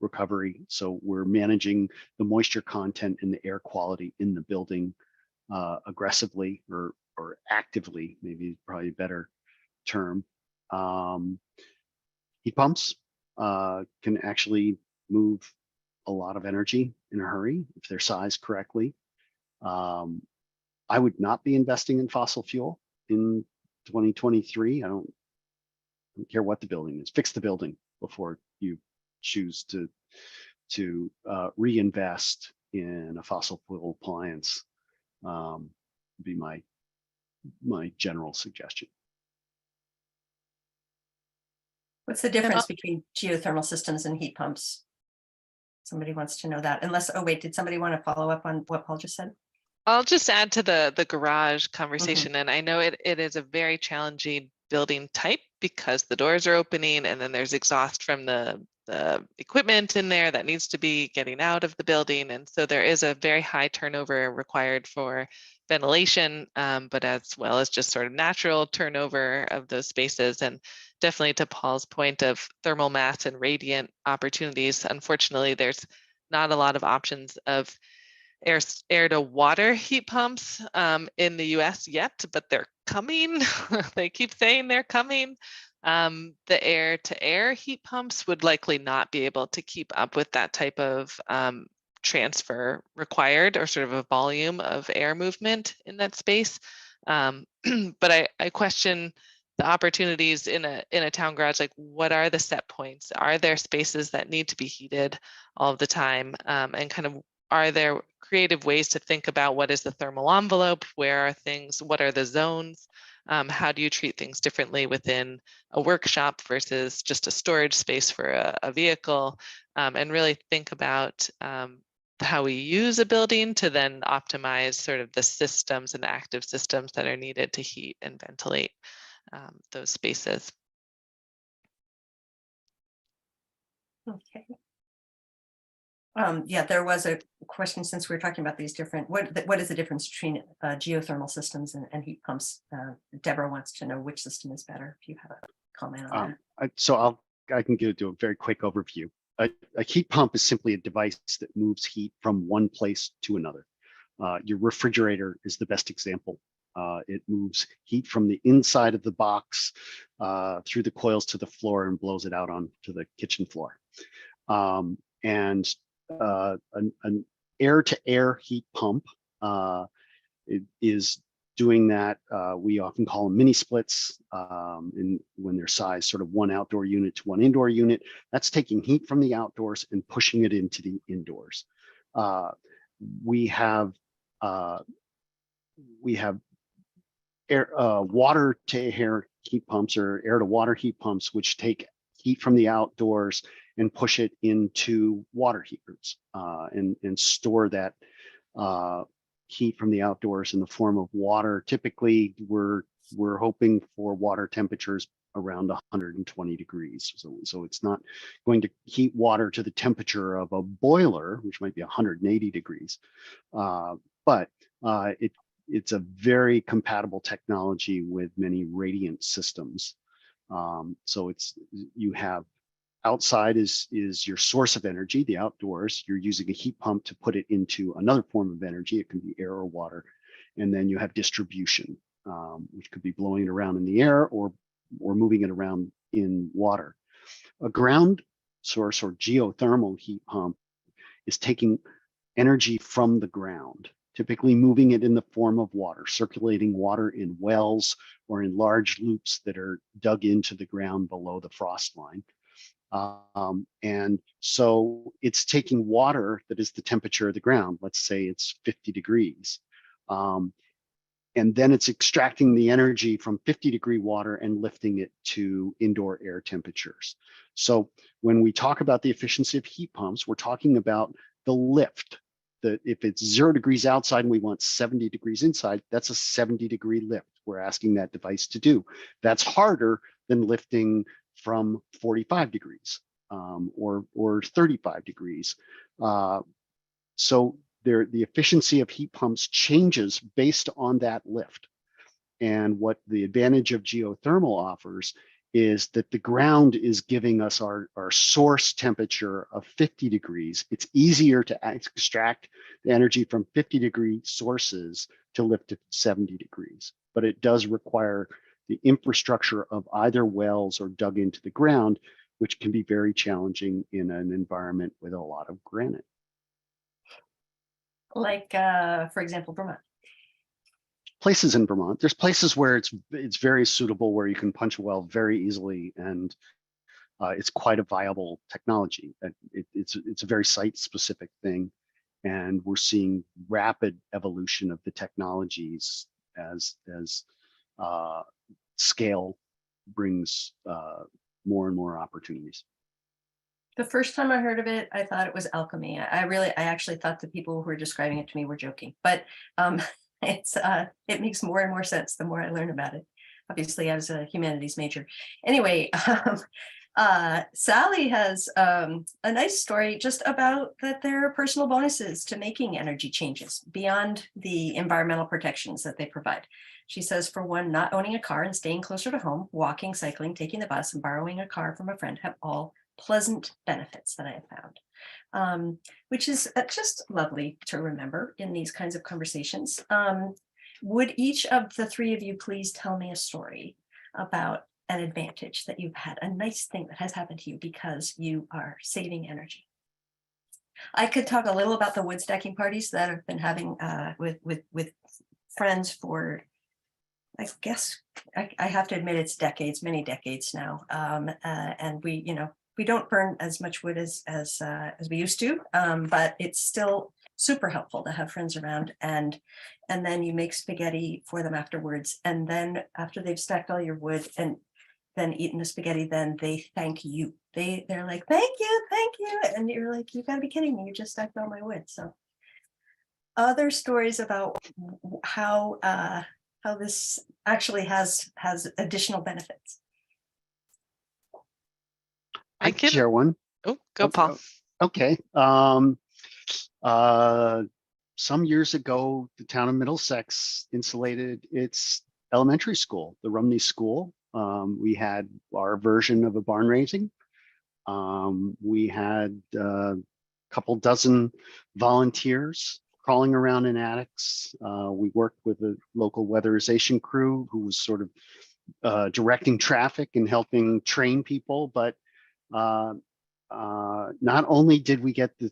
[SPEAKER 6] recovery. So we're managing the moisture content and the air quality in the building aggressively or actively, maybe probably a better term. Heat pumps can actually move a lot of energy in a hurry if they're sized correctly. I would not be investing in fossil fuel in 2023. I don't care what the building is. Fix the building before you choose to reinvest in a fossil fuel appliance. Would be my general suggestion.
[SPEAKER 3] What's the difference between geothermal systems and heat pumps? Somebody wants to know that. Unless, oh wait, did somebody want to follow up on what Paul just said?
[SPEAKER 4] I'll just add to the garage conversation, and I know it is a very challenging building type because the doors are opening and then there's exhaust from the equipment in there that needs to be getting out of the building, and so there is a very high turnover required for ventilation, but as well as just sort of natural turnover of those spaces. And definitely to Paul's point of thermal mass and radiant opportunities, unfortunately there's not a lot of options of air to water heat pumps in the US yet, but they're coming. They keep saying they're coming. The air to air heat pumps would likely not be able to keep up with that type of transfer required or sort of a volume of air movement in that space. But I question the opportunities in a town garage. Like, what are the set points? Are there spaces that need to be heated all the time? And kind of, are there creative ways to think about what is the thermal envelope? Where are things? What are the zones? How do you treat things differently within a workshop versus just a storage space for a vehicle? And really think about how we use a building to then optimize sort of the systems and the active systems that are needed to heat and ventilate those spaces.
[SPEAKER 3] Okay. Yeah, there was a question, since we're talking about these different, what is the difference between geothermal systems and heat pumps? Deborah wants to know which system is better, if you have a comment on that.
[SPEAKER 6] I can do a very quick overview. A heat pump is simply a device that moves heat from one place to another. Your refrigerator is the best example. It moves heat from the inside of the box through the coils to the floor and blows it out onto the kitchen floor. And an air-to-air heat pump it is doing that. We often call them mini splits, when they're sized sort of one outdoor unit to one indoor unit. That's taking heat from the outdoors and pushing it into the indoors. We have air, water to air heat pumps or air to water heat pumps, which take heat from the outdoors and push it into water heaters, and store that heat from the outdoors in the form of water. Typically, we're hoping for water temperatures around 120 degrees. So it's not going to heat water to the temperature of a boiler, which might be 180 degrees. But it's a very compatible technology with many radiant systems. So you have outside is your source of energy, the outdoors. You're using a heat pump to put it into another form of energy. It can be air or water. And then you have distribution, which could be blowing it around in the air or moving it around in water. A ground source or geothermal heat pump is taking energy from the ground, typically moving it in the form of water, circulating water in wells or in large loops that are dug into the ground below the frost line. And so it's taking water that is the temperature of the ground. Let's say it's 50 degrees. And then it's extracting the energy from 50-degree water and lifting it to indoor air temperatures. So when we talk about the efficiency of heat pumps, we're talking about the lift. That if it's 0 degrees outside and we want 70 degrees inside, that's a 70-degree lift we're asking that device to do. That's harder than lifting from 45 degrees or 35 degrees. So the efficiency of heat pumps changes based on that lift. And what the advantage of geothermal offers is that the ground is giving us our source temperature of 50 degrees. It's easier to extract the energy from 50-degree sources to lift it to 70 degrees. But it does require the infrastructure of either wells or dug into the ground, which can be very challenging in an environment with a lot of granite.
[SPEAKER 3] Like, for example, Vermont.
[SPEAKER 6] Places in Vermont, there's places where it's very suitable, where you can punch a well very easily, and it's quite a viable technology. It's a very site-specific thing, and we're seeing rapid evolution of the technologies as scale brings more and more opportunities.
[SPEAKER 3] The first time I heard of it, I thought it was alchemy. I actually thought the people who were describing it to me were joking, but it makes more and more sense the more I learn about it, obviously as a humanities major. Anyway, Sally has a nice story just about that there are personal bonuses to making energy changes beyond the environmental protections that they provide. She says, for one, not owning a car and staying closer to home, walking, cycling, taking the bus, and borrowing a car from a friend have all pleasant benefits that I have found, which is just lovely to remember in these kinds of conversations. Would each of the three of you please tell me a story about an advantage that you've had, a nice thing that has happened to you because you are saving energy? I could talk a little about the wood stacking parties that I've been having with friends for, I guess I have to admit it's decades, many decades now, and we don't burn as much wood as we used to, but it's still super helpful to have friends around, and then you make spaghetti for them afterwards, and then after they've stacked all your wood and then eaten the spaghetti, then they thank you. They're like, thank you, and you're like, you gotta be kidding me, you just stacked all my wood. So other stories about how this actually has additional benefits.
[SPEAKER 6] I can share one.
[SPEAKER 4] Oh, go, Paul.
[SPEAKER 6] Okay. Some years ago, the town of Middlesex insulated its elementary school, the Rumney School. We had our version of a barn raising. We had a couple dozen volunteers crawling around in attics. We worked with a local weatherization crew who was sort of directing traffic and helping train people, but not only did we get the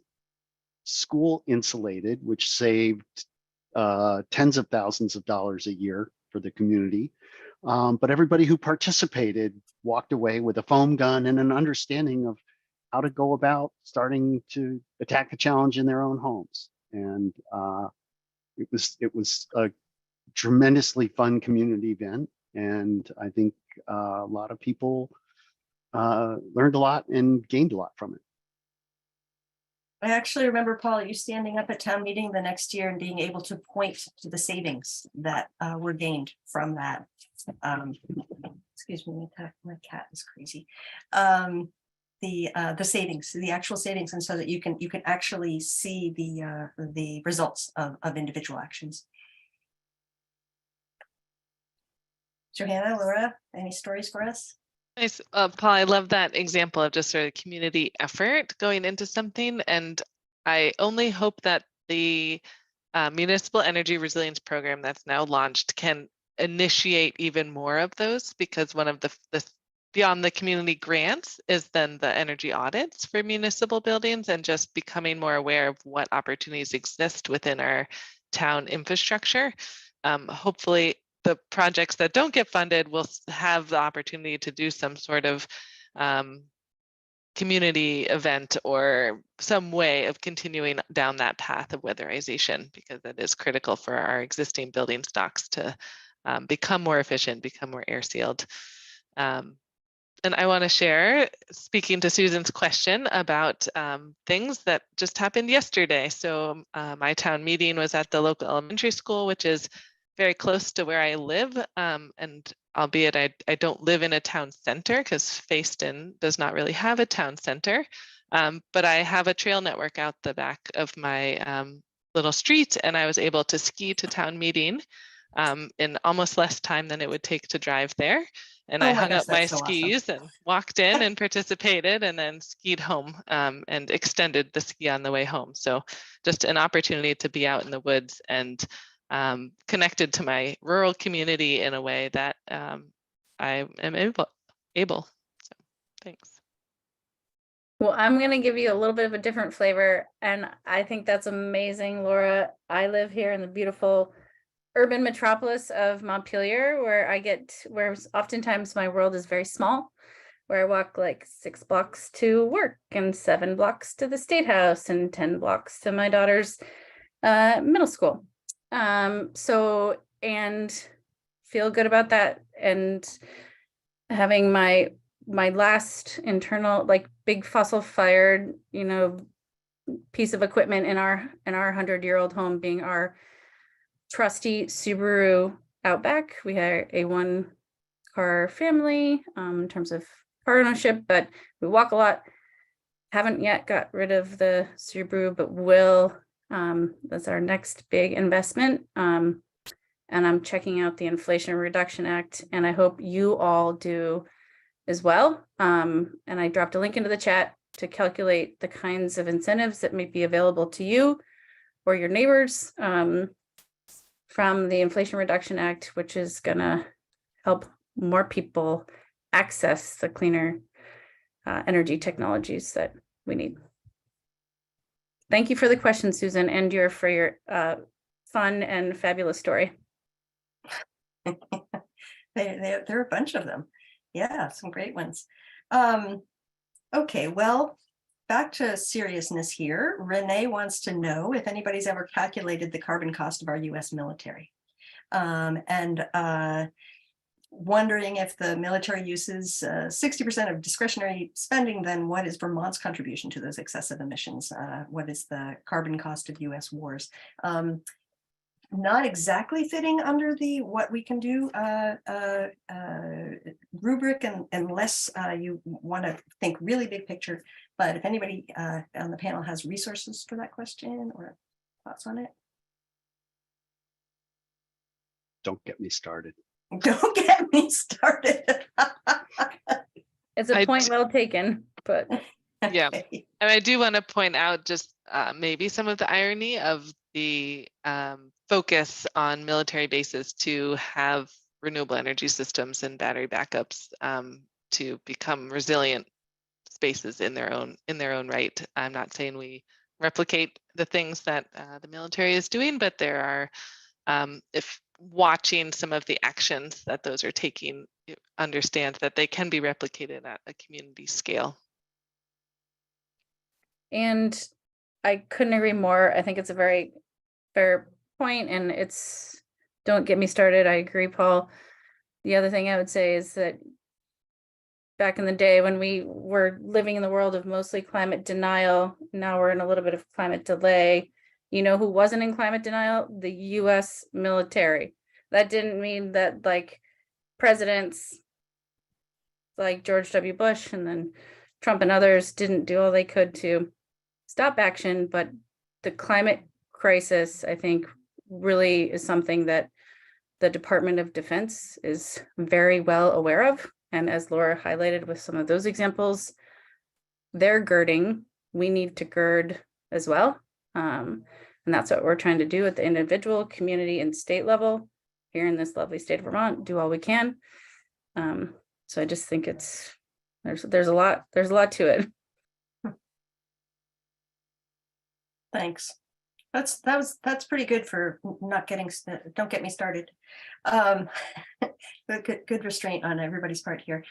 [SPEAKER 6] school insulated, which saved tens of thousands of dollars a year for the community. But everybody who participated walked away with a foam gun and an understanding of how to go about starting to attack the challenge in their own homes. And it was a tremendously fun community event. And I think a lot of people learned a lot and gained a lot from it.
[SPEAKER 3] I actually remember, Paul, you standing up at town meeting the next year and being able to point to the savings that were gained from that. Excuse me, my cat is crazy. The savings, the actual savings, and so that you can actually see the results of individual actions. Johanna, Laura, any stories for us?
[SPEAKER 4] Nice, Paul, I love that example of just sort of community effort going into something. And I only hope that the municipal energy resilience program that's now launched can initiate even more of those, because one of the beyond the community grants is then the energy audits for municipal buildings, and just becoming more aware of what opportunities exist within our town infrastructure. Hopefully the projects that don't get funded will have the opportunity to do some sort of community event or some way of continuing down that path of weatherization, because it is critical for our existing building stocks to become more efficient, become more air sealed. And I want to share, speaking to Susan's question about things that just happened yesterday. So my town meeting was at the local elementary school, which is very close to where I live. And albeit I don't live in a town center, because Fayston does not really have a town center, but I have a trail network out the back of my little street, and I was able to ski to town meeting in almost less time than it would take to drive there. And I hung up my skis and walked in and participated, and then skied home and extended the ski on the way home. So just an opportunity to be out in the woods and connected to my rural community in a way that I am able. So thanks.
[SPEAKER 5] Well, I'm going to give you a little bit of a different flavor, and I think that's amazing, Laura. I live here in the beautiful urban metropolis of Montpelier, where oftentimes my world is very small, where I walk like 6 blocks to work and 7 blocks to the State House and 10 blocks to my daughter's middle school. So, and feel good about that. And having my last internal, like big fossil fired, piece of equipment in our 100-year-old home being our trusty Subaru Outback. We had a 1-car family in terms of car ownership, but we walk a lot. Haven't yet got rid of the Subaru, but will. That's our next big investment. And I'm checking out the Inflation Reduction Act, and I hope you all do as well. And I dropped a link into the chat to calculate the kinds of incentives that may be available to you or your neighbors from the Inflation Reduction Act, which is going to help more people access the cleaner energy technologies that we need. Thank you for the question, Susan, and for your fun and fabulous story.
[SPEAKER 3] There are a bunch of them. Yeah, some great ones. Okay, well, back to seriousness here. Renee wants to know if anybody's ever calculated the carbon cost of our US military. And wondering if the military uses 60% of discretionary spending, then what is Vermont's contribution to those excessive emissions? What is the carbon cost of US wars? Not exactly fitting under the what we can do rubric, unless you want to think really big picture. But if anybody on the panel has resources for that question or thoughts on it.
[SPEAKER 6] Don't get me started.
[SPEAKER 3] Don't get me started.
[SPEAKER 5] It's a point well taken, but
[SPEAKER 4] yeah. And I do want to point out just maybe some of the irony of the focus on military bases to have renewable energy systems and battery backups to become resilient spaces in their own right. I'm not saying we replicate the things that the military is doing, but there are, if watching some of the actions that those are taking, you understand that they can be replicated at a community scale.
[SPEAKER 5] And I couldn't agree more. I think it's a very fair point, and it's, don't get me started. I agree, Paul. The other thing I would say is that back in the day when we were living in the world of mostly climate denial, now we're in a little bit of climate delay. You know who wasn't in climate denial? The US military. That didn't mean that like presidents like George W. Bush and then Trump and others didn't do all they could to stop action, but the climate crisis, I think, really is something that the Department of Defense is very well aware of. And as Laura highlighted with some of those examples, they're girding, we need to gird as well. And that's what we're trying to do at the individual, community, and state level here in this lovely state of Vermont, do all we can. So I just think it's, there's a lot to it.
[SPEAKER 3] Thanks. That's pretty good for not getting, don't get me started. Good restraint on everybody's part here.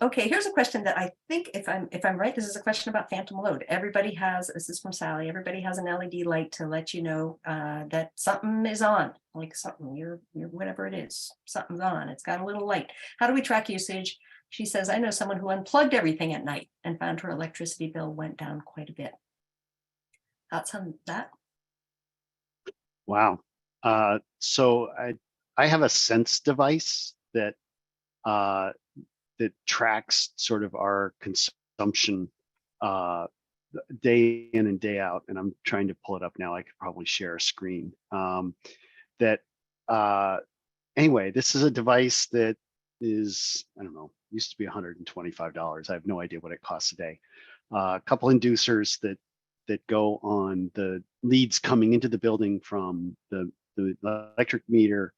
[SPEAKER 3] Okay, here's a question that I think, if I'm right, this is a question about phantom load. Everybody has, this is from Sally, everybody has an LED light to let you know that something is on, like something, you're whatever it is, something's on, it's got a little light. How do we track usage? She says, I know someone who unplugged everything at night and found her electricity bill went down quite a bit. Thoughts on that?
[SPEAKER 6] Wow. So I have a Sense device that that tracks sort of our consumption day in and day out, and I'm trying to pull it up now. I could probably share a screen. Anyway, this is a device that is, I don't know, used to be $125. I have no idea what it costs a day. A couple inducers that go on the leads coming into the building from the electric meter,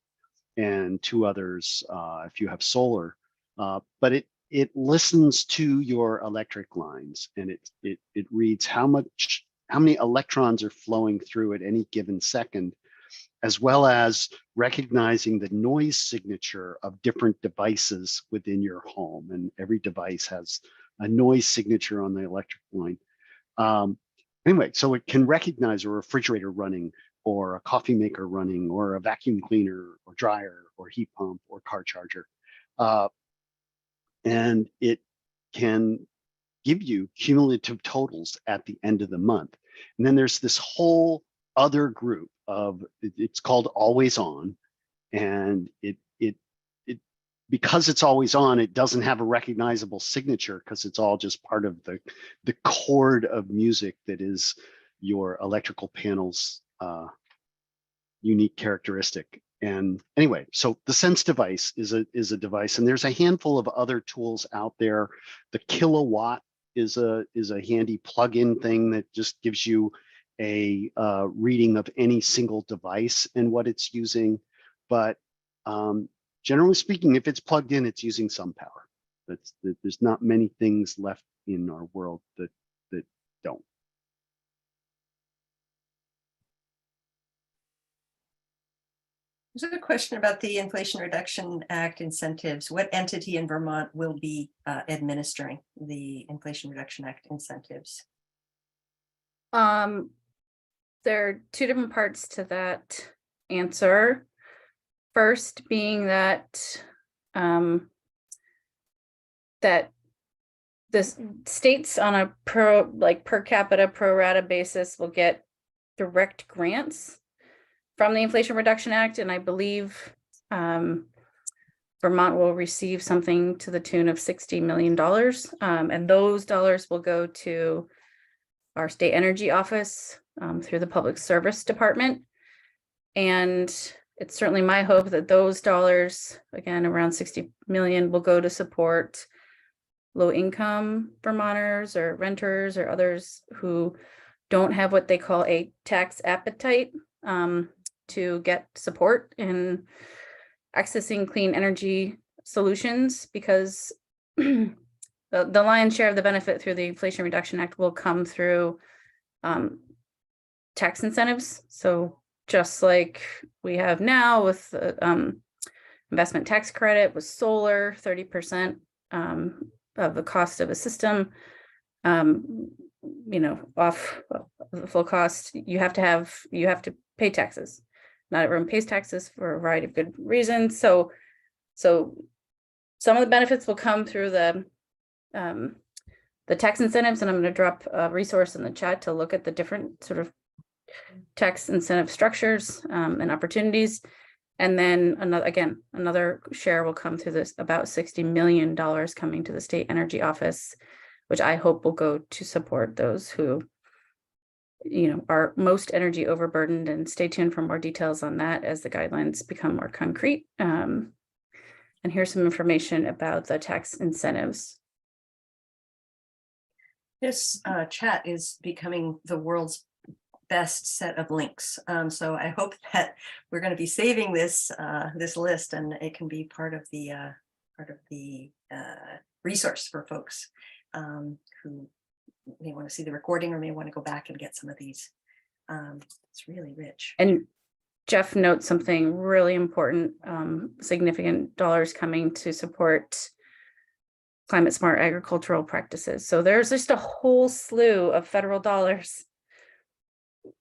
[SPEAKER 6] and two others if you have solar. But it listens to your electric lines, and it reads how many electrons are flowing through at any given second, as well as recognizing the noise signature of different devices within your home. And every device has a noise signature on the electric line. Anyway, so it can recognize a refrigerator running, or a coffee maker running, or a vacuum cleaner, or dryer, or heat pump, or car charger. And it can give you cumulative totals at the end of the month. And then there's this whole other group of, it's called always on, and it because it's always on, it doesn't have a recognizable signature, because it's all just part of the chord of music that is your electrical panel's unique characteristic. And anyway, so the Sense device is a device, and there's a handful of other tools out there. The Kilowatt is a handy plug-in thing that just gives you a reading of any single device and what it's using. But generally speaking, if it's plugged in, it's using some power. There's not many things left in our world that don't.
[SPEAKER 3] There's a question about the Inflation Reduction Act incentives. What entity in Vermont will be administering the Inflation Reduction Act incentives?
[SPEAKER 5] There are two different parts to that answer. First being that that the states on a per capita pro rata basis will get direct grants from the Inflation Reduction Act, and I believe Vermont will receive something to the tune of $60 million, and those dollars will go to our state energy office through the Public Service Department. And it's certainly my hope that those dollars, again, around 60 million, will go to support low-income Vermonters or renters or others who don't have what they call a tax appetite to get support in accessing clean energy solutions, because the lion's share of the benefit through the Inflation Reduction Act will come through tax incentives. So just like we have now with the investment tax credit with solar, 30% of the cost of a system, off the full cost, you have to pay taxes. Not everyone pays taxes for a variety of good reasons. So some of the benefits will come through the tax incentives, and I'm going to drop a resource in the chat to look at the different sort of tax incentive structures and opportunities. And then another share will come through this, about $60 million coming to the State Energy Office, which I hope will go to support those who, are most energy overburdened. And stay tuned for more details on that as the guidelines become more concrete. And here's some information about the tax incentives.
[SPEAKER 3] This chat is becoming the world's best set of links. So I hope that we're going to be saving this this list, and it can be part of the resource for folks who may want to see the recording or may want to go back and get some of these. It's really rich.
[SPEAKER 5] And Jeff notes something really important, significant dollars coming to support climate smart agricultural practices. So there's just a whole slew of federal dollars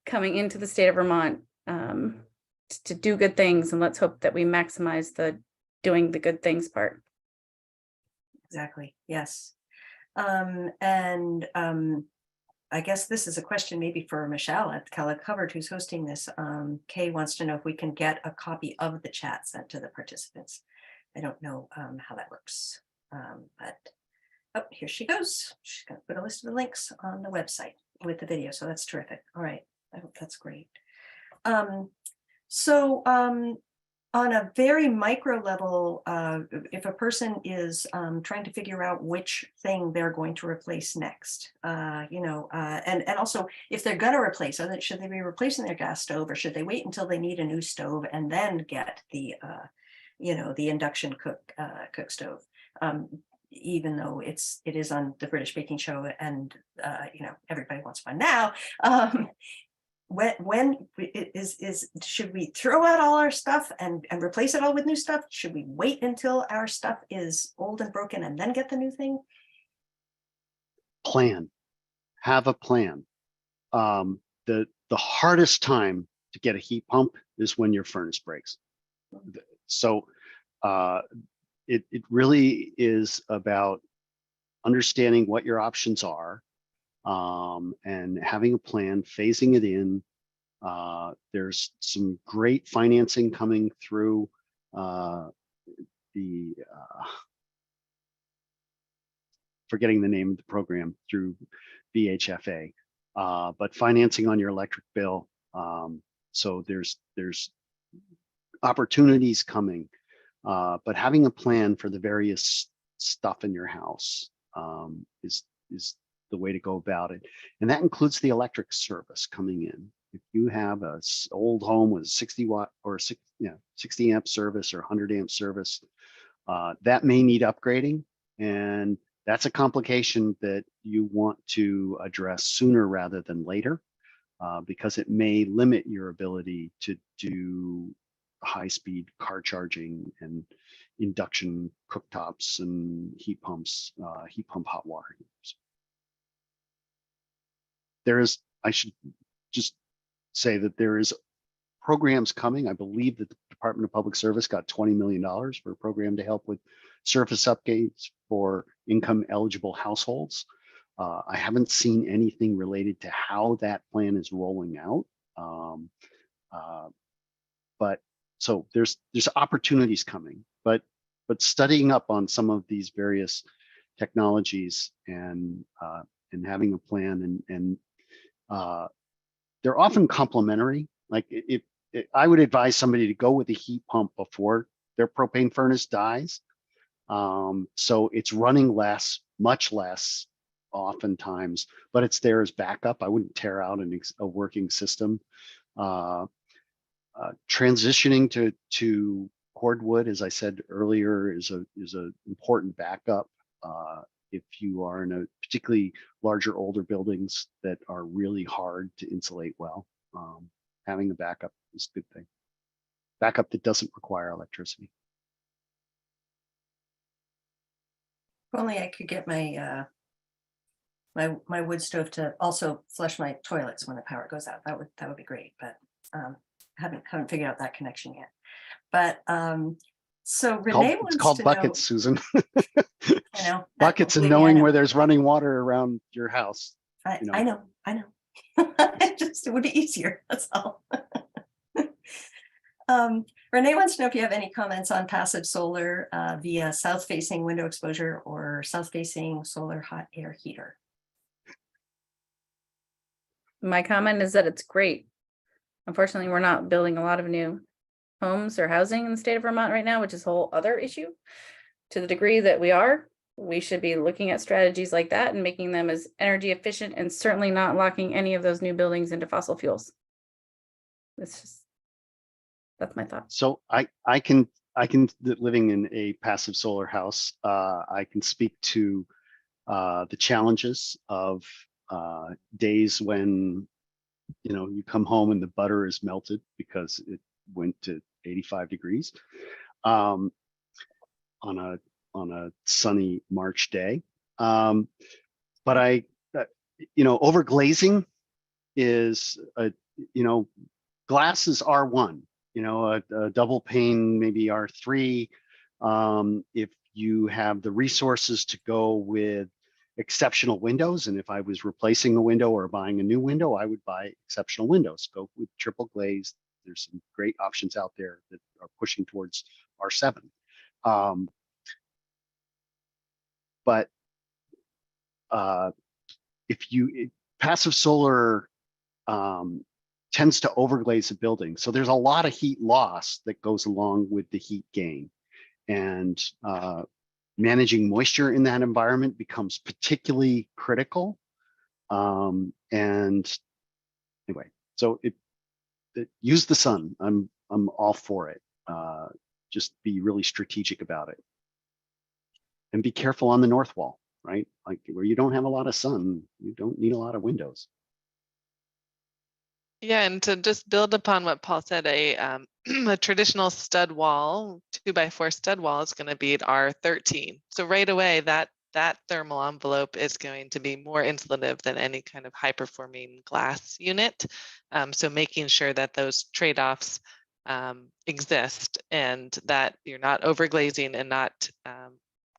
[SPEAKER 5] coming into the state of Vermont to do good things. And let's hope that we maximize the doing the good things part.
[SPEAKER 3] Exactly. Yes. I guess this is a question maybe for Michelle at Kellogg Hubbard, who's hosting this. Kay wants to know if we can get a copy of the chat sent to the participants. I don't know how that works, but oh, here she goes. She's going to put a list of the links on the website with the video. So that's terrific. All right. I hope that's great. On a very micro level, if a person is trying to figure out which thing they're going to replace next, and also if they're going to replace, should they be replacing their gas stove, or should they wait until they need a new stove and then get the, the induction cook stove, even though it is on the British Baking Show, and everybody wants one now. When should we throw out all our stuff and replace it all with new stuff? Should we wait until our stuff is old and broken and then get the new thing?
[SPEAKER 6] Have a plan. The hardest time to get a heat pump is when your furnace breaks. So it really is about understanding what your options are, and having a plan, phasing it in. There's some great financing coming through forgetting the name of the program, through VHFA, but financing on your electric bill. So there's opportunities coming, but having a plan for the various stuff in your house is the way to go about it. And that includes the electric service coming in. If you have a old home with 60 watt or 60 amp service or 100 amp service, that may need upgrading. And that's a complication that you want to address sooner rather than later, because it may limit your ability to do high-speed car charging and induction cooktops and heat pump hot water heaters. I should just say that there is programs coming. I believe that the Department of Public Service got $20 million for a program to help with surface upgrades for income eligible households. I haven't seen anything related to how that plan is rolling out. But so there's opportunities coming, but studying up on some of these various technologies and having a plan, and they're often complementary. Like I would advise somebody to go with a heat pump before their propane furnace dies. So it's running much less oftentimes, but it's there as backup. I wouldn't tear out a working system. Transitioning to cordwood, as I said earlier, is a important backup. If you are in a particularly larger, older buildings that are really hard to insulate well. Having a backup is a good thing. Backup that doesn't require electricity.
[SPEAKER 3] If only I could get my my wood stove to also flush my toilets when the power goes out. That would be great, but haven't figured out that connection yet. But so Renee
[SPEAKER 6] It's
[SPEAKER 3] wants
[SPEAKER 6] called
[SPEAKER 3] to
[SPEAKER 6] buckets,
[SPEAKER 3] know,
[SPEAKER 6] Susan.
[SPEAKER 3] I know
[SPEAKER 6] Buckets and
[SPEAKER 3] believe me, I
[SPEAKER 6] knowing
[SPEAKER 3] know.
[SPEAKER 6] where there's running water around your house.
[SPEAKER 3] I
[SPEAKER 6] you know.
[SPEAKER 3] I know, I know. It would be easier. That's all. Renee wants to know if you have any comments on passive solar via south-facing window exposure or south-facing solar hot air heater.
[SPEAKER 5] My comment is that it's great. Unfortunately, we're not building a lot of new homes or housing in the state of Vermont right now, which is a whole other issue. To the degree that we should be looking at strategies like that and making them as energy efficient, and certainly not locking any of those new buildings into fossil fuels. That's my thought.
[SPEAKER 6] So I can living in a passive solar house, I can speak to the challenges of days when you come home and the butter is melted because it went to 85 degrees on a sunny March day. But overglazing is glass is R1. A double pane, maybe R3. If you have the resources to go with exceptional windows, and if I was replacing a window or buying a new window, I would buy exceptional windows. Go with triple glazed. There's some great options out there that are pushing towards R7. But passive solar tends to overglaze a building. So there's a lot of heat loss that goes along with the heat gain. And managing moisture in that environment becomes particularly critical. And anyway, so use the sun. I'm all for it. Just be really strategic about it. And be careful on the north wall, right? Like where you don't have a lot of sun, you don't need a lot of windows.
[SPEAKER 4] Yeah, and to just build upon what Paul said, a traditional stud wall, 2x4 stud wall is going to be at R13. So right away, that thermal envelope is going to be more insulative than any kind of high-performing glass unit. So making sure that those trade-offs exist and that you're not overglazing and not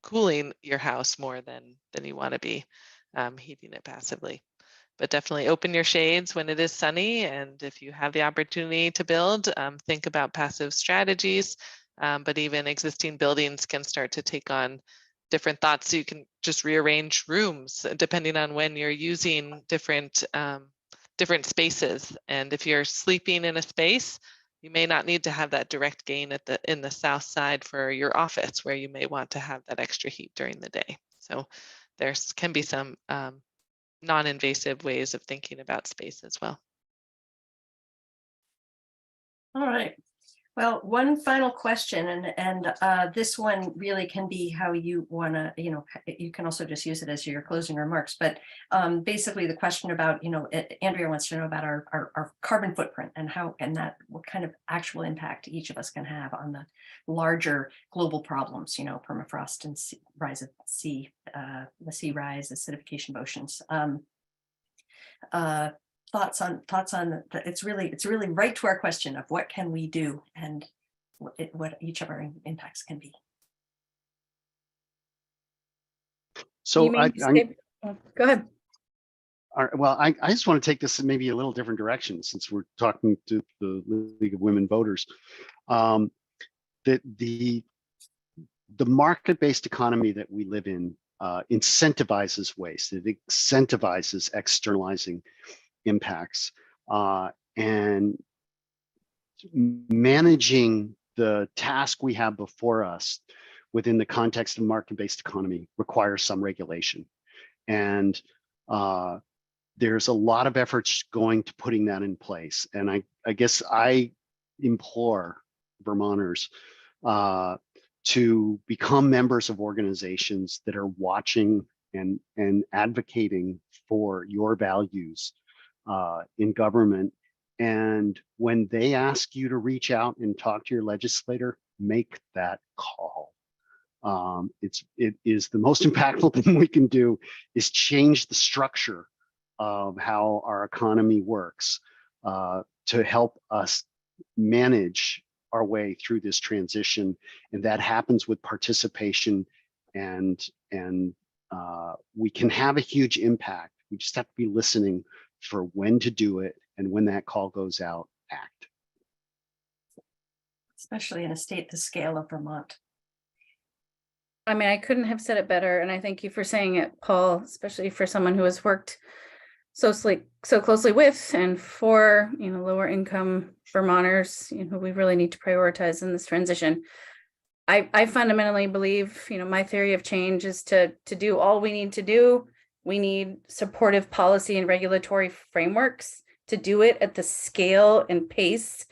[SPEAKER 4] cooling your house more than you want to be heating it passively. But definitely open your shades when it is sunny. And if you have the opportunity to build, think about passive strategies. But even existing buildings can start to take on different thoughts. So you can just rearrange rooms depending on when you're using different spaces. And if you're sleeping in a space, you may not need to have that direct gain in the south side for your office, where you may want to have that extra heat during the day. So there can be some non-invasive ways of thinking about space as well.
[SPEAKER 3] All right. Well, one final question, and this one really can be how you want to, you can also just use it as your closing remarks. But basically, the question about, Andrea wants to know about our carbon footprint and what kind of actual impact each of us can have on the larger global problems, permafrost and rise of sea, the sea rise, acidification of oceans. Thoughts on it's really right to our question of what can we do and what each of our impacts can be.
[SPEAKER 6] So
[SPEAKER 5] go ahead.
[SPEAKER 6] Well, I just want to take this in maybe a little different direction, since we're talking to the League of Women Voters. The market-based economy that we live in incentivizes waste. It incentivizes externalizing impacts, and managing the task we have before us within the context of market-based economy requires some regulation. And there's a lot of efforts going to putting that in place. And I guess I implore Vermonters to become members of organizations that are watching and advocating for your values in government, And when they ask you to reach out and talk to your legislator, make that call. It is the most impactful thing we can do is change the structure of how our economy works to help us manage our way through this transition. And that happens with participation, and we can have a huge impact. We just have to be listening for when to do it, and when that call goes out, act.
[SPEAKER 3] Especially in a state the scale of Vermont.
[SPEAKER 5] I mean, I couldn't have said it better, and I thank you for saying it, Paul, especially for someone who has worked so closely with and for, you know, lower income Vermonters, you know, we really need to prioritize in this transition. I fundamentally believe, you know, my theory of change is to do all we need to do. We need supportive policy and regulatory frameworks to do it at the scale and pace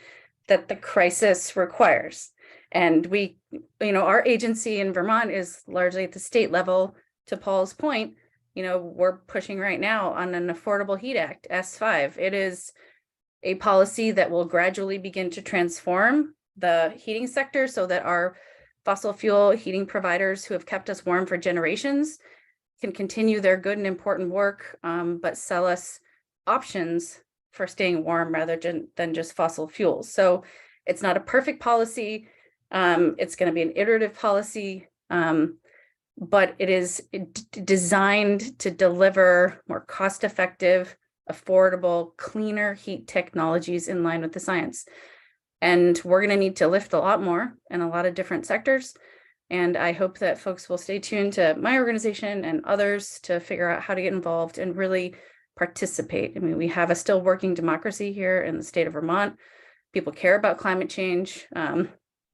[SPEAKER 5] that the crisis requires. And we, you know, our agency in Vermont is largely at the state level. To Paul's point, you know, we're pushing right now on an Affordable Heat Act, S5. It is a policy that will gradually begin to transform the heating sector so that our fossil fuel heating providers who have kept us warm for generations can continue their good and important work, but sell us options for staying warm rather than just fossil fuels. So it's not a perfect policy. It's going to be an iterative policy, but it is designed to deliver more cost-effective, affordable, cleaner heat technologies in line with the science. And we're going to need to lift a lot more in a lot of different sectors. And I hope that folks will stay tuned to my organization and others to figure out how to get involved and really participate. I mean, we have a still working democracy here in the state of Vermont. People care about climate change.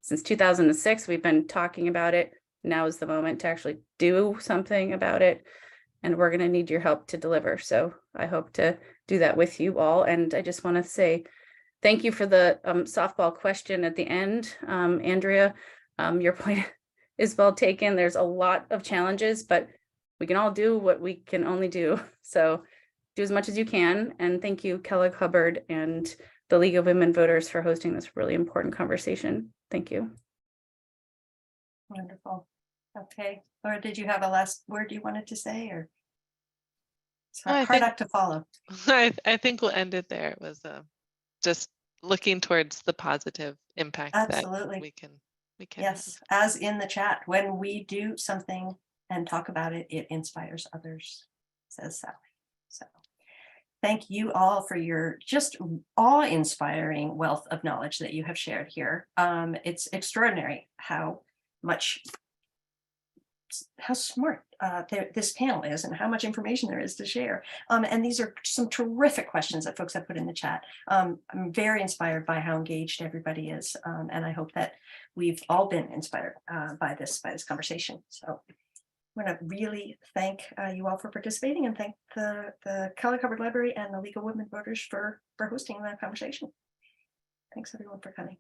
[SPEAKER 5] Since 2006, we've been talking about it. Now is the moment to actually do something about it. And we're going to need your help to deliver. So I hope to do that with you all. And I just want to say thank you for the softball question at the end, Andrea. Your point is well taken. There's a lot of challenges, but we can all do what we can only do. So do as much as you can. And thank you, Kellogg Hubbard and the League of Women Voters for hosting this really important conversation. Thank you.
[SPEAKER 3] Wonderful. Okay. Laura, did you have a last word you wanted to say, or it's hard act to follow?
[SPEAKER 4] I think we'll end it there. It was just looking towards the positive impact
[SPEAKER 3] Absolutely.
[SPEAKER 4] that we can
[SPEAKER 3] yes, as in the chat, when we do something and talk about it, it inspires others, says Sally. So thank you all for your just awe-inspiring wealth of knowledge that you have shared here. It's extraordinary how smart this panel is and how much information there is to share. And these are some terrific questions that folks have put in the chat. I'm very inspired by how engaged everybody is. And I hope that we've all been inspired by this conversation. So I want to really thank you all for participating, and thank the Kellogg Hubbard Library and the League of Women Voters for hosting that conversation. Thanks everyone for coming.